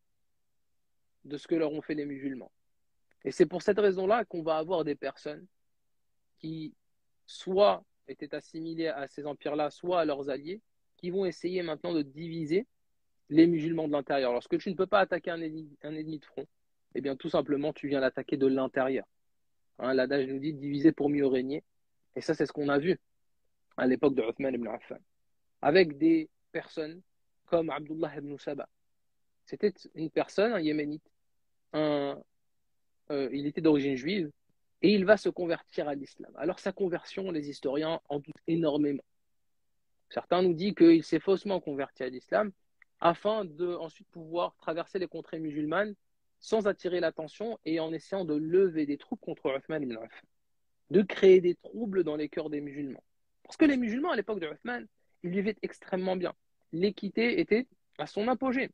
de ce que leur ont fait les musulmans. Et c'est pour cette raison-là qu'on va avoir des personnes qui soit étaient assimilées à ces empires-là, soit à leurs alliés, qui vont essayer maintenant de diviser les musulmans de l'intérieur. Lorsque tu ne peux pas attaquer un ennemi de front, eh bien tout simplement tu viens l'attaquer de l'intérieur. Hein, l'adage nous dit diviser pour mieux régner. Et ça, c'est ce qu'on a vu à l'époque de Uthman ibn Affan. Avec des personnes comme Abdullah ibn Saba. C'était une personne, un yéménite. Il était d'origine juive. Et il va se convertir à l'islam. Alors sa conversion, les historiens en doutent énormément. Certains nous disent qu'il s'est faussement converti à l'islam afin de ensuite pouvoir traverser les contrées musulmanes sans attirer l'attention et en essayant de lever des troupes contre Uthman ibn Affan, de créer des troubles dans les cœurs des musulmans. Parce que les musulmans, à l'époque de Uthman, ils vivaient extrêmement bien. L'équité était à son apogée.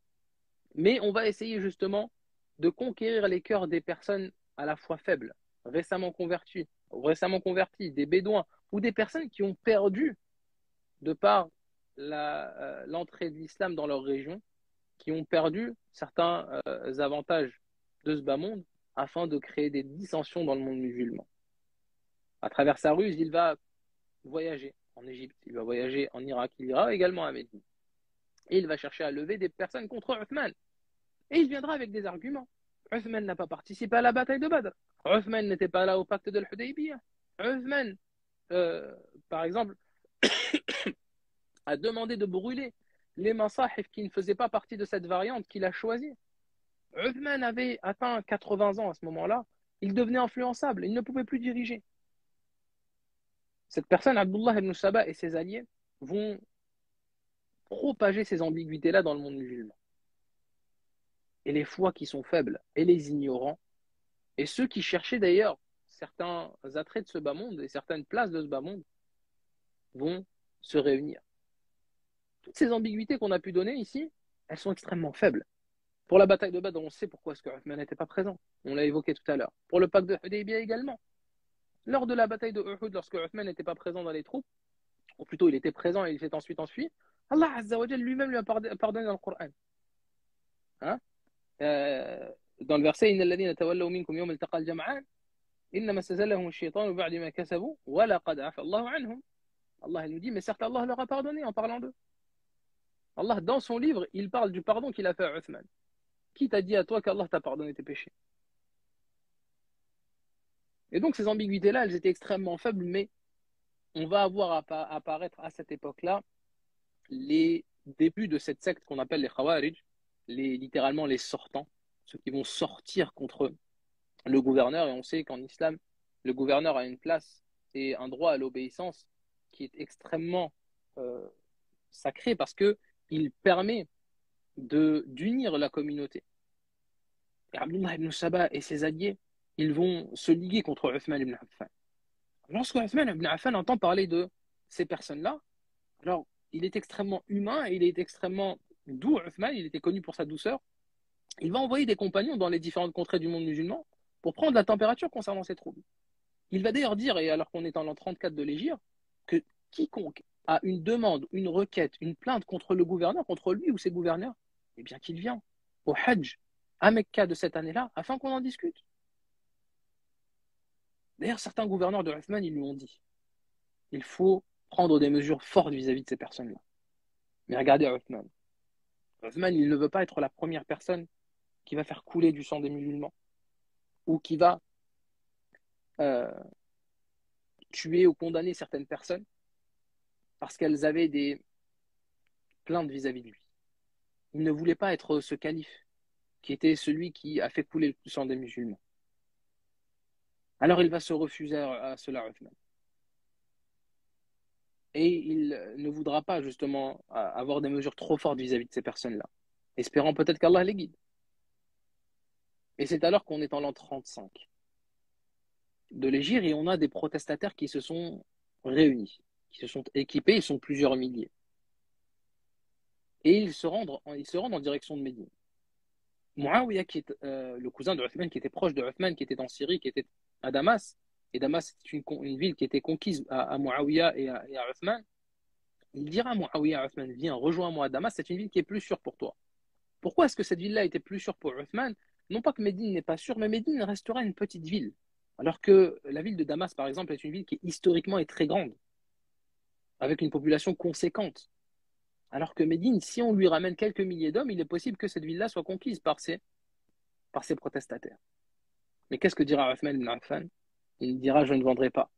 Mais on va essayer justement de conquérir les cœurs des personnes à la fois faibles, récemment converties, des bédouins, ou des personnes qui ont perdu, de par l'entrée de l'islam dans leur région, qui ont perdu certains avantages de ce bas monde afin de créer des dissensions dans le monde musulman. À travers sa ruse, il va voyager en Égypte, il va voyager en Irak, il ira également à Médine. Et il va chercher à lever des personnes contre Uthman. Et il viendra avec des arguments. Uthman n'a pas participé à la bataille de Badr. Uthman n'était pas là au pacte de l'Hudaybiyah. Uthman, euh, par exemple, a demandé de brûler les masahif qui ne faisaient pas partie de cette variante qu'il a choisie. Uthman avait atteint 80 ans à ce moment-là. Il devenait influençable. Il ne pouvait plus diriger. Cette personne, Abdullah ibn Saba et ses alliés, vont propager ces ambiguïtés-là dans le monde musulman. Et les foi qui sont faibles, et les ignorants, et ceux qui cherchaient d'ailleurs certains attraits de ce bas monde et certaines places de ce bas monde, vont se réunir. Toutes ces ambiguïtés qu'on a pu donner ici, elles sont extrêmement faibles. Pour la bataille de Badr, on sait pourquoi est-ce que Uthman n'était pas présent. On l'a évoqué tout à l'heure. Pour le pacte de Hudaybiyah également. Lors de la bataille de Uhud, lorsque Uthman n'était pas présent dans les troupes, ou plutôt il était présent et il s'est ensuite enfui, Allah Azza wa Jalla lui-même lui a pardonné dans le Coran. Hein, dans le verset Inna alladhina tawallaw minkum yawm iltaqa al-jam'an innama stazallahum ash-shaytanu ba'da ma kasabu wa laqad afa Allahu anhum. Allah nous dit mais certes Allah leur a pardonné en parlant d'eux. Allah dans son livre, il parle du pardon qu'il a fait à Uthman. Qui t'a dit à toi qu'Allah t'a pardonné tes péchés? Et donc ces ambiguïtés-là, elles étaient extrêmement faibles, mais on va avoir apparaître à cette époque-là les débuts de cette secte qu'on appelle les Khawarij, littéralement les sortants, ceux qui vont sortir contre le gouverneur. Et on sait qu'en islam, le gouverneur a une place et un droit à l'obéissance qui est extrêmement euh, sacré parce qu'il permet d'unir la communauté. Et Abdullah ibn Saba et ses alliés, ils vont se liguer contre Uthman ibn Affan. Lorsque Uthman ibn Affan entend parler de ces personnes-là, alors il est extrêmement humain et il est extrêmement doux, Uthman, il était connu pour sa douceur. Il va envoyer des compagnons dans les différentes contrées du monde musulman pour prendre la température concernant ces troubles. Il va d'ailleurs dire, et alors qu'on est en l'an 34 de l'Hégire, que quiconque a une demande, une requête, une plainte contre le gouverneur, contre lui ou ses gouverneurs, eh bien qu'il vient au Hajj, à Mecca de cette année-là, afin qu'on en discute. D'ailleurs, certains gouverneurs de Uthman, ils lui ont dit, il faut prendre des mesures fortes vis-à-vis de ces personnes-là. Mais regardez Uthman. Uthman, il ne veut pas être la première personne qui va faire couler du sang des musulmans ou qui va euh, tuer ou condamner certaines personnes parce qu'elles avaient des plaintes vis-à-vis de lui. Il ne voulait pas être ce calife qui était celui qui a fait couler le sang des musulmans. Alors il va se refuser à cela, Uthman. Et il ne voudra pas justement avoir des mesures trop fortes vis-à-vis de ces personnes-là, espérant peut-être qu'Allah les guide. Et c'est alors qu'on est en l'an 35 de l'Hégire et on a des protestataires qui se sont réunis, qui se sont équipés, ils sont plusieurs milliers. Et ils se rendent en direction de Médine. Muawiyah, qui est le cousin de Uthman, qui était proche de Uthman, qui était en Syrie, qui était à Damas, et Damas c'est une ville qui était conquise à Muawiyah et à Uthman, il dira à Muawiyah à Uthman, viens, rejoins-moi à Damas, c'est une ville qui est plus sûre pour toi. Pourquoi est-ce que cette ville-là était plus sûre pour Uthman? Non pas que Médine n'est pas sûre, mais Médine restera une petite ville. Alors que la ville de Damas, par exemple, est une ville qui historiquement est très grande, avec une population conséquente. Alors que Médine, si on lui ramène quelques milliers d'hommes, il est possible que cette ville-là soit conquise par ces protestataires. Mais qu'est-ce que dira Uthman ibn Affan? Il dira, je ne vendrai pas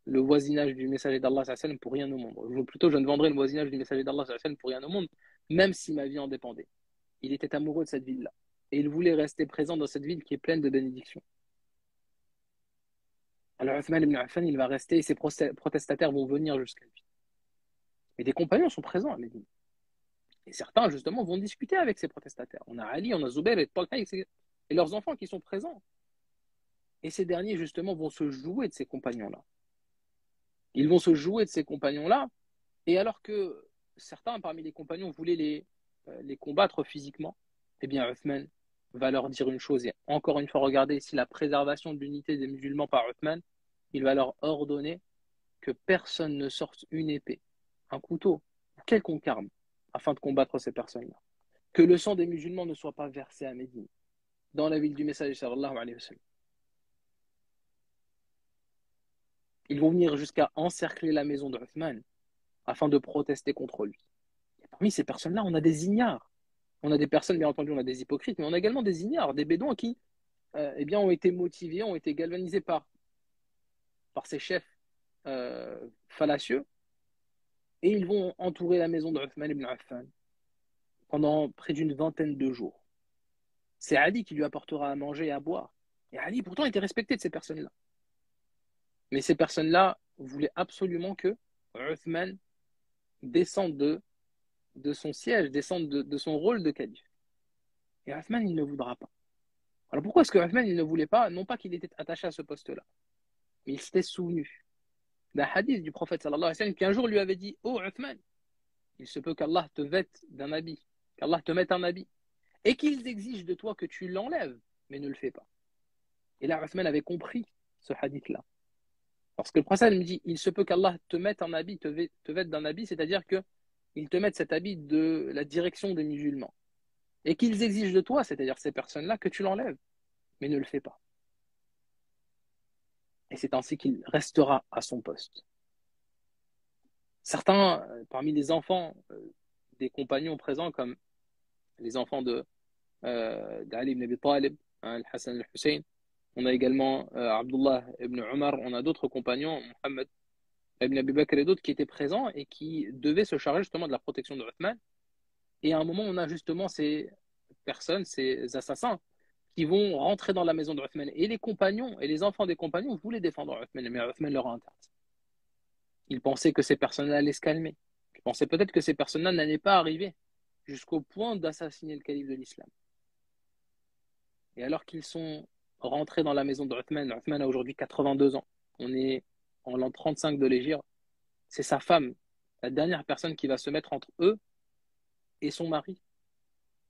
le voisinage du messager d'Allah pour rien au monde. Ou plutôt, je ne vendrai le voisinage du messager d'Allah pour rien au monde, même si ma vie en dépendait. Il était amoureux de cette ville-là. Et il voulait rester présent dans cette ville qui est pleine de bénédictions. Alors Uthman ibn Affan, il va rester et ses protestataires vont venir jusqu'à lui. Et des compagnons sont présents à Médine. Et certains, justement, vont discuter avec ces protestataires. On a Ali, on a Zubair et Talha et leurs enfants qui sont présents. Et ces derniers, justement, vont se jouer de ces compagnons-là. Ils vont se jouer de ces compagnons-là. Et alors que certains parmi les compagnons voulaient les combattre physiquement, eh bien, Uthman va leur dire une chose. Et encore une fois, regardez ici la préservation de l'unité des musulmans par Uthman. Il va leur ordonner que personne ne sorte une épée, un couteau, ou quelconque arme, afin de combattre ces personnes-là. Que le sang des musulmans ne soit pas versé à Médine, dans la ville du messager sallallahu alayhi wa sallam. Ils vont venir jusqu'à encercler la maison de Uthman afin de protester contre lui. Et parmi ces personnes-là, on a des ignares. On a des personnes, bien entendu, on a des hypocrites, mais on a également des ignares, des bédouins qui eh bien, ont été motivés, ont été galvanisés par ces chefs fallacieux, et ils vont entourer la maison de Uthman ibn Affan pendant près d'une vingtaine de jours. C'est Ali qui lui apportera à manger et à boire. Et Ali, pourtant, était respecté de ces personnes-là. Mais ces personnes-là voulaient absolument que Uthman descende de son siège, descende de son rôle de calife. Et Uthman, il ne voudra pas. Alors pourquoi est-ce que Uthman, il ne voulait pas? Non pas qu'il était attaché à ce poste-là, mais il s'était souvenu d'un hadith du prophète sallallahu alayhi wa sallam qui un jour lui avait dit: Oh Uthman, il se peut qu'Allah te vête d'un habit, qu'Allah te mette un habit, et qu'ils exigent de toi que tu l'enlèves, mais ne le fais pas. Et là, Uthman avait compris ce hadith-là. Parce que le prophète me dit: il se peut qu'Allah te mette un habit, te vête d'un habit, c'est-à-dire qu'il te mette cet habit de la direction des musulmans. Et qu'ils exigent de toi, c'est-à-dire ces personnes-là, que tu l'enlèves, mais ne le fais pas. Et c'est ainsi qu'il restera à son poste. Certains, parmi les enfants des compagnons présents, comme les enfants d'Ali ibn Abi Talib, Al-Hassan al-Hussein, on a également Abdullah ibn Omar, on a d'autres compagnons, Mohammed ibn Abi Bakr et d'autres qui étaient présents et qui devaient se charger justement de la protection de Uthman. Et à un moment, on a justement ces personnes, ces assassins, qui vont rentrer dans la maison de Uthman. Et les compagnons et les enfants des compagnons voulaient défendre Uthman, mais Uthman leur a interdit. Ils pensaient que ces personnes-là allaient se calmer. Ils pensaient peut-être que ces personnes-là n'allaient pas arriver jusqu'au point d'assassiner le calife de l'islam. Et alors qu'ils sont rentrés dans la maison de Uthman, Uthman a aujourd'hui 82 ans. On est en l'an 35 de l'Hégire. C'est sa femme, la dernière personne qui va se mettre entre eux et son mari.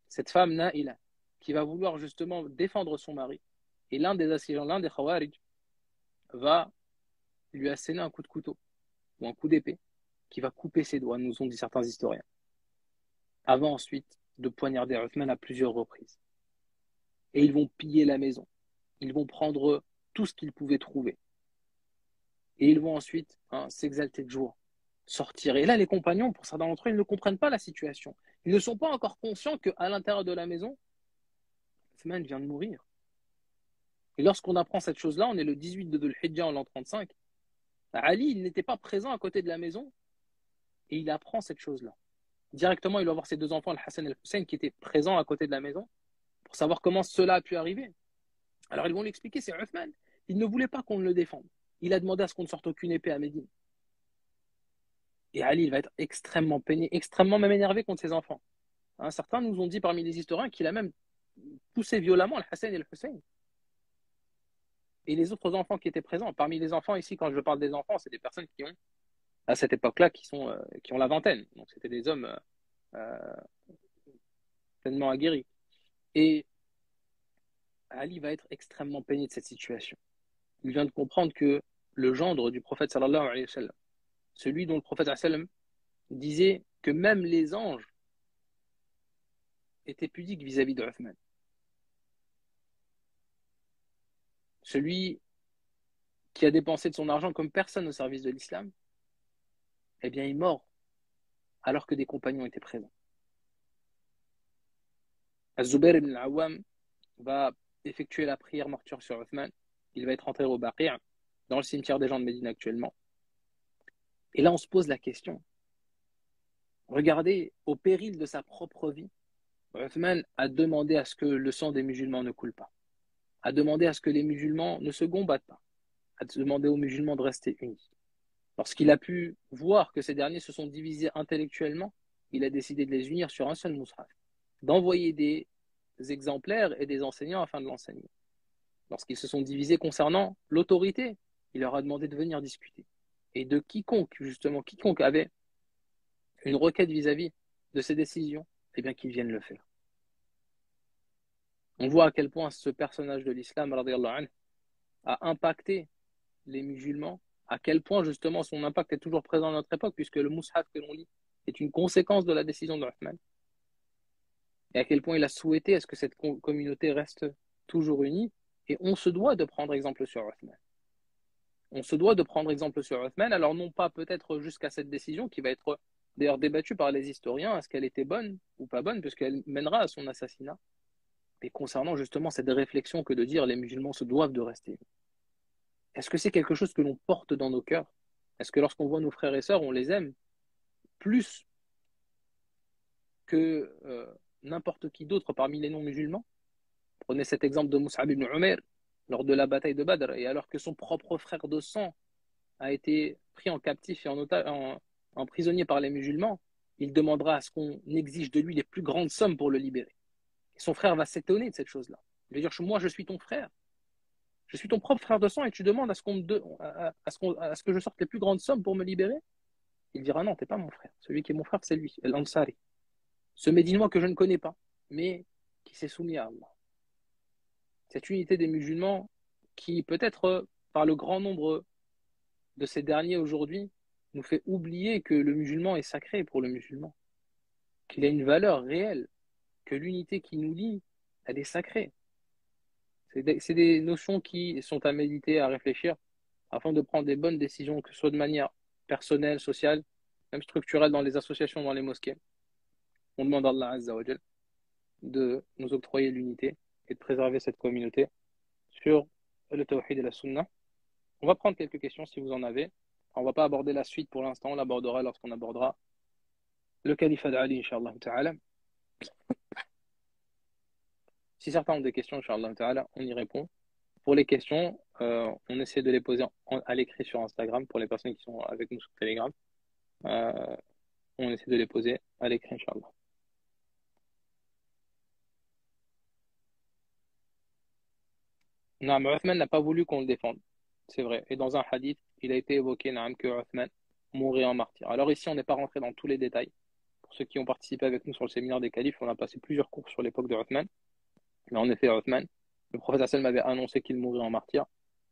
Cette femme, Naïla, qui va vouloir justement défendre son mari. Et l'un des assiégeants, l'un des Khawarij, va lui asséner un coup de couteau ou un coup d'épée qui va couper ses doigts, nous ont dit certains historiens. Avant ensuite de poignarder Uthman à plusieurs reprises. Et ils vont piller la maison. Ils vont prendre tout ce qu'ils pouvaient trouver. Et ils vont ensuite s'exalter de joie, sortir. Et là, les compagnons, pour certains d'entre eux, ils ne comprennent pas la situation. Ils ne sont pas encore conscients qu'à l'intérieur de la maison, Uthman vient de mourir. Et lorsqu'on apprend cette chose-là, on est le 18 de Dhul-Hijjah en l'an 35. Ali, il n'était pas présent à côté de la maison et il apprend cette chose-là. directement, il va voir ses deux enfants, le Hassan et le Hussein, qui étaient présents à côté de la maison, pour savoir comment cela a pu arriver. Alors ils vont lui expliquer, c'est Uthman. Il ne voulait pas qu'on le défende. Il a demandé à ce qu'on ne sorte aucune épée à Médine. Et Ali, il va être extrêmement peiné, extrêmement même énervé contre ses enfants. Hein, certains nous ont dit parmi les historiens qu'il a même poussé violemment le Hassan et le Hussein. Et les autres enfants qui étaient présents. Parmi les enfants ici, quand je parle des enfants, c'est des personnes qui ont, à cette époque-là, qui ont la vingtaine. Donc c'était des hommes euh, pleinement aguerris. Et Ali va être extrêmement peiné de cette situation. Il vient de comprendre que le gendre du prophète sallallahu alayhi wa sallam, celui dont le prophète sallam disait que même les anges étaient pudiques vis-à-vis de Uthman. Celui qui a dépensé de son argent comme personne au service de l'islam, eh bien, il est mort alors que des compagnons étaient présents. Az-Zubair ibn al-Awwam va effectuer la prière mortuaire sur Uthman. Il va être enterré au Baqi', dans le cimetière des gens de Médine actuellement. Et là, on se pose la question. Regardez, au péril de sa propre vie, Uthman a demandé à ce que le sang des musulmans ne coule pas, a demandé à ce que les musulmans ne se combattent pas, a demandé aux musulmans de rester unis. Lorsqu'il a pu voir que ces derniers se sont divisés intellectuellement, il a décidé de les unir sur un seul mushaf, d'envoyer des exemplaires et des enseignants afin de l'enseigner. Lorsqu'ils se sont divisés concernant l'autorité, il leur a demandé de venir discuter. Et de quiconque, justement, quiconque avait une requête vis-à-vis de ces décisions, eh bien qu'ils viennent le faire. On voit à quel point ce personnage de l'islam anhu, a impacté les musulmans, à quel point justement son impact est toujours présent à notre époque, puisque le mushaf que l'on lit est une conséquence de la décision de Uthman, et à quel point il a souhaité à ce que cette communauté reste toujours unie, et on se doit de prendre exemple sur Uthman. On se doit de prendre exemple sur Uthman, alors non pas peut-être jusqu'à cette décision qui va être d'ailleurs débattue par les historiens, est-ce qu'elle était bonne ou pas bonne, puisqu'elle mènera à son assassinat, mais concernant justement cette réflexion que de dire les musulmans se doivent de rester. Est-ce que c'est quelque chose que l'on porte dans nos cœurs? Est-ce que lorsqu'on voit nos frères et sœurs, on les aime plus que n'importe qui d'autre parmi les non-musulmans? Prenez cet exemple de Mus'ab ibn Umair lors de la bataille de Badr, et alors que son propre frère de sang a été pris en captif et en prisonnier par les musulmans, il demandera à ce qu'on exige de lui les plus grandes sommes pour le libérer. Et son frère va s'étonner de cette chose-là. Il va dire, moi je suis ton frère, je suis ton propre frère de sang et tu demandes à ce que je sorte les plus grandes sommes pour me libérer? Il dira non, t'es pas mon frère. Celui qui est mon frère, c'est lui, l'Ansari. Ce Médinois que je ne connais pas, mais qui s'est soumis à Allah. Cette unité des musulmans qui, peut-être par le grand nombre de ces derniers aujourd'hui, nous fait oublier que le musulman est sacré pour le musulman, qu'il a une valeur réelle, que l'unité qui nous lie, elle est sacrée. C'est des notions qui sont à méditer, à réfléchir, afin de prendre des bonnes décisions, que ce soit de manière personnelle, sociale, même structurelle dans les associations, dans les mosquées. On demande à Allah Azza wa Jal de nous octroyer l'unité et de préserver cette communauté sur le tawhid et la sunna. On va prendre quelques questions si vous en avez. On ne va pas aborder la suite pour l'instant, on l'abordera lorsqu'on abordera le califat d'Ali, Inch'Allah Ta'ala. Si certains ont des questions, Inch'Allah Ta'ala, on y répond. Pour les questions, on essaie de les poser à l'écrit sur Instagram pour les personnes qui sont avec nous sur Telegram. On essaie de les poser à l'écrit, Inch'Allah. Non, mais Uthman n'a pas voulu qu'on le défende. C'est vrai. Et dans un hadith, il a été évoqué naam, que Uthman mourrait en martyr. Alors ici, on n'est pas rentré dans tous les détails. Pour ceux qui ont participé avec nous sur le séminaire des califes, on a passé plusieurs cours sur l'époque de Uthman. Mais en effet, Uthman, le prophète sallam avait annoncé qu'il mourrait en martyr.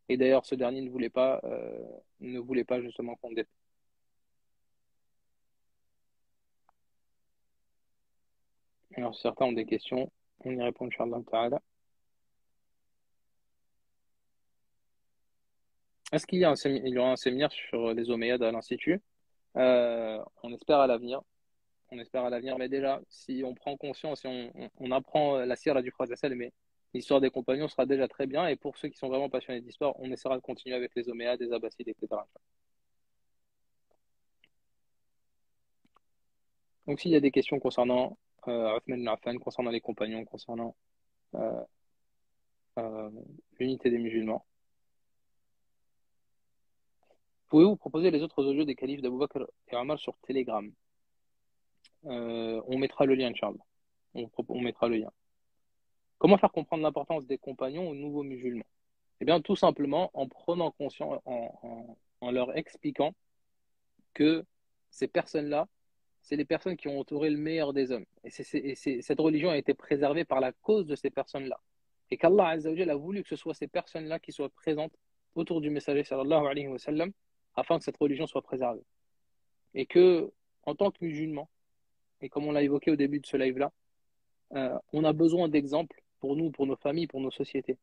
Et d'ailleurs, ce dernier ne voulait pas justement qu'on le défende. Alors, si certains ont des questions, on y répond, Inch'Allah Ta'ala. Est-ce qu'il y a il y aura un séminaire sur les Omeyyades à l'Institut? On espère à l'avenir. On espère à l'avenir, mais déjà, si on prend conscience, si on apprend la sira du prophète sallam, mais l'histoire des compagnons sera déjà très bien. Et pour ceux qui sont vraiment passionnés d'histoire, on essaiera de continuer avec les Omeyyades, les Abbassides, etc. Donc, s'il y a des questions concernant Uthman ibn Affan, concernant les compagnons, concernant euh, euh, l'unité des musulmans, pouvez-vous proposer les autres audios des califes d'Abu Bakr et Omar sur Telegram? On mettra le lien, Inch'Allah. On mettra le lien. Comment faire comprendre l'importance des compagnons aux nouveaux musulmans? Eh bien, tout simplement en prenant conscience, en leur expliquant que ces personnes-là, c'est les personnes qui ont entouré le meilleur des hommes. Cette religion a été préservée par la cause de ces personnes-là. Et qu'Allah Azza wa Jalla a voulu que ce soit ces personnes-là qui soient présentes autour du messager sallallahu alayhi wa sallam afin que cette religion soit préservée. Et que, en tant que musulmans, et comme on l'a évoqué au début de ce live-là, on a besoin d'exemples pour nous, pour nos familles, pour nos sociétés.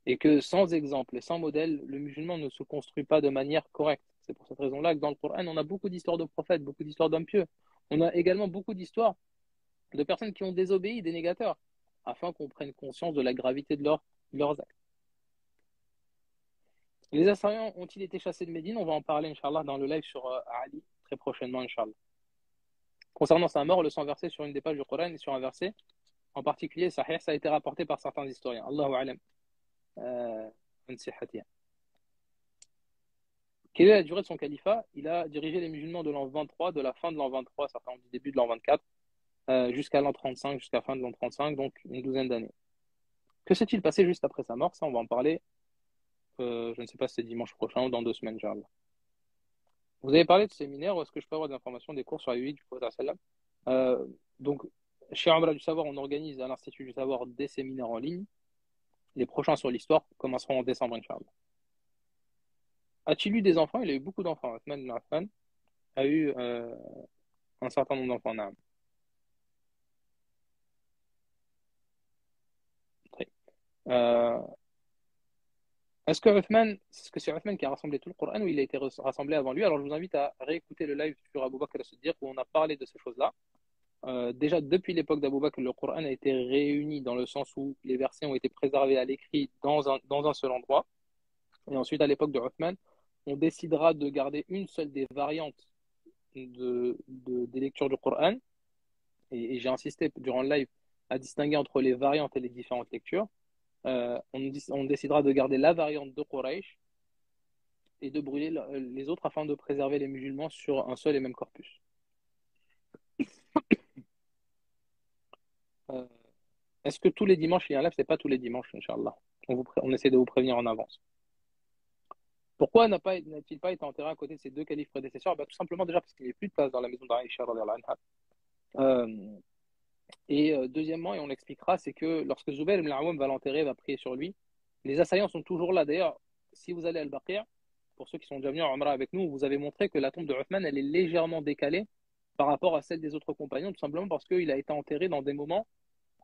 Et que sans exemple et sans modèle, le musulman ne se construit pas de manière correcte. C'est pour cette raison-là que dans le Coran, on a beaucoup d'histoires de prophètes, beaucoup d'histoires d'hommes pieux. On a également beaucoup d'histoires de personnes qui ont désobéi, des négateurs, afin qu'on prenne conscience de la gravité de leurs actes. Les assaillants ont-ils été chassés de Médine? On va en parler, Inch'Allah, dans le live sur Ali, très prochainement, Inch'Allah. Concernant sa mort, le sang versé sur une des pages du Coran et sur un verset, en particulier, Sahih, ça a été rapporté par certains historiens. Allahu alam. Quelle est la durée de son califat? Il a dirigé les musulmans de l'an 23, de la fin de l'an 23, certains du début de l'an 24, jusqu'à l'an 35, jusqu'à la fin de l'an 35, donc une douzaine d'années. Que s'est-il passé juste après sa mort? Ça, on va en parler, je ne sais pas si c'est dimanche prochain ou dans 2 semaines, Inch'Allah. Vous avez parlé de séminaire, est-ce que je peux avoir des informations, des cours sur la vie du prophète sallam? Donc, chez Amra du Savoir, on organise à l'Institut du Savoir des séminaires en ligne. Les prochains sur l'histoire commenceront en décembre, Inch'Allah. A-t-il eu des enfants? Il a eu beaucoup d'enfants. Othman ibn Affan a eu un certain nombre d'enfants. Naam. Euh, est-ce que c'est Uthman qui a rassemblé tout le Coran ou il a été rassemblé avant lui? Alors je vous invite à réécouter le live sur Abu Bakr as-Siddiq où on a parlé de ces choses-là. Déjà depuis l'époque d'Abu Bakr, le Coran a été réuni dans le sens où les versets ont été préservés à l'écrit dans un seul endroit. Et ensuite, à l'époque de Uthman, on décidera de garder une seule des variantes des lectures du Coran. Et j'ai insisté durant le live à distinguer entre les variantes et les différentes lectures. On décidera de garder la variante de Quraysh et de brûler les autres afin de préserver les musulmans sur un seul et même corpus. Euh, Est-ce que tous les dimanches il y a un live? C'est pas tous les dimanches, Inch'Allah. On essaie de vous prévenir en avance. Pourquoi n'a-t-il pas été enterré à côté de ses deux califes prédécesseurs? Tout simplement déjà parce qu'il n'y avait plus de place dans la maison d'Aïcha. Deuxièmement, et on l'expliquera, c'est que lorsque Zubayr ibn al-Awwam va l'enterrer, va prier sur lui, les assaillants sont toujours là. D'ailleurs, si vous allez à Al-Baqi', pour ceux qui sont déjà venus en Umrah avec nous, vous avez montré que la tombe de Uthman, elle est légèrement décalée par rapport à celle des autres compagnons, tout simplement parce qu'il a été enterré dans des moments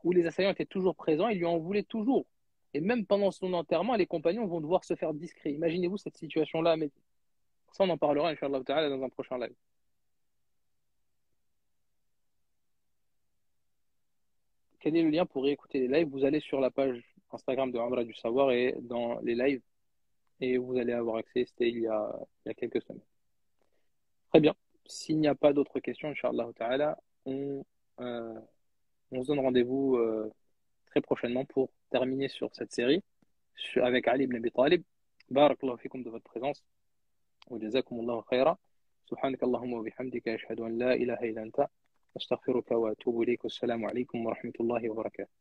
où les assaillants étaient toujours présents, ils lui en voulaient toujours. Et même pendant son enterrement, les compagnons vont devoir se faire discrets. Imaginez-vous cette situation-là à Médine. Ça, on en parlera, Inch'Allah ta'ala, dans un prochain live. Quel est le lien pour réécouter les lives? Vous allez sur la page Instagram de Amra du Savoir et dans les lives, et vous allez avoir accès. C'était il y a quelques semaines. Très bien. S'il n'y a pas d'autres questions, Inch'Allah ta'ala, euh, on se donne rendez-vous très prochainement pour terminer sur cette série avec Ali ibn Abi Talib. Barakallahu fikum de votre présence. Wa jazakumullahu khaira. سبحانك اللهم وبحمدك أشهد أن لا إله إلا أنت أستغفرك وأتوب إليك والسلام عليكم ورحمة الله وبركاته.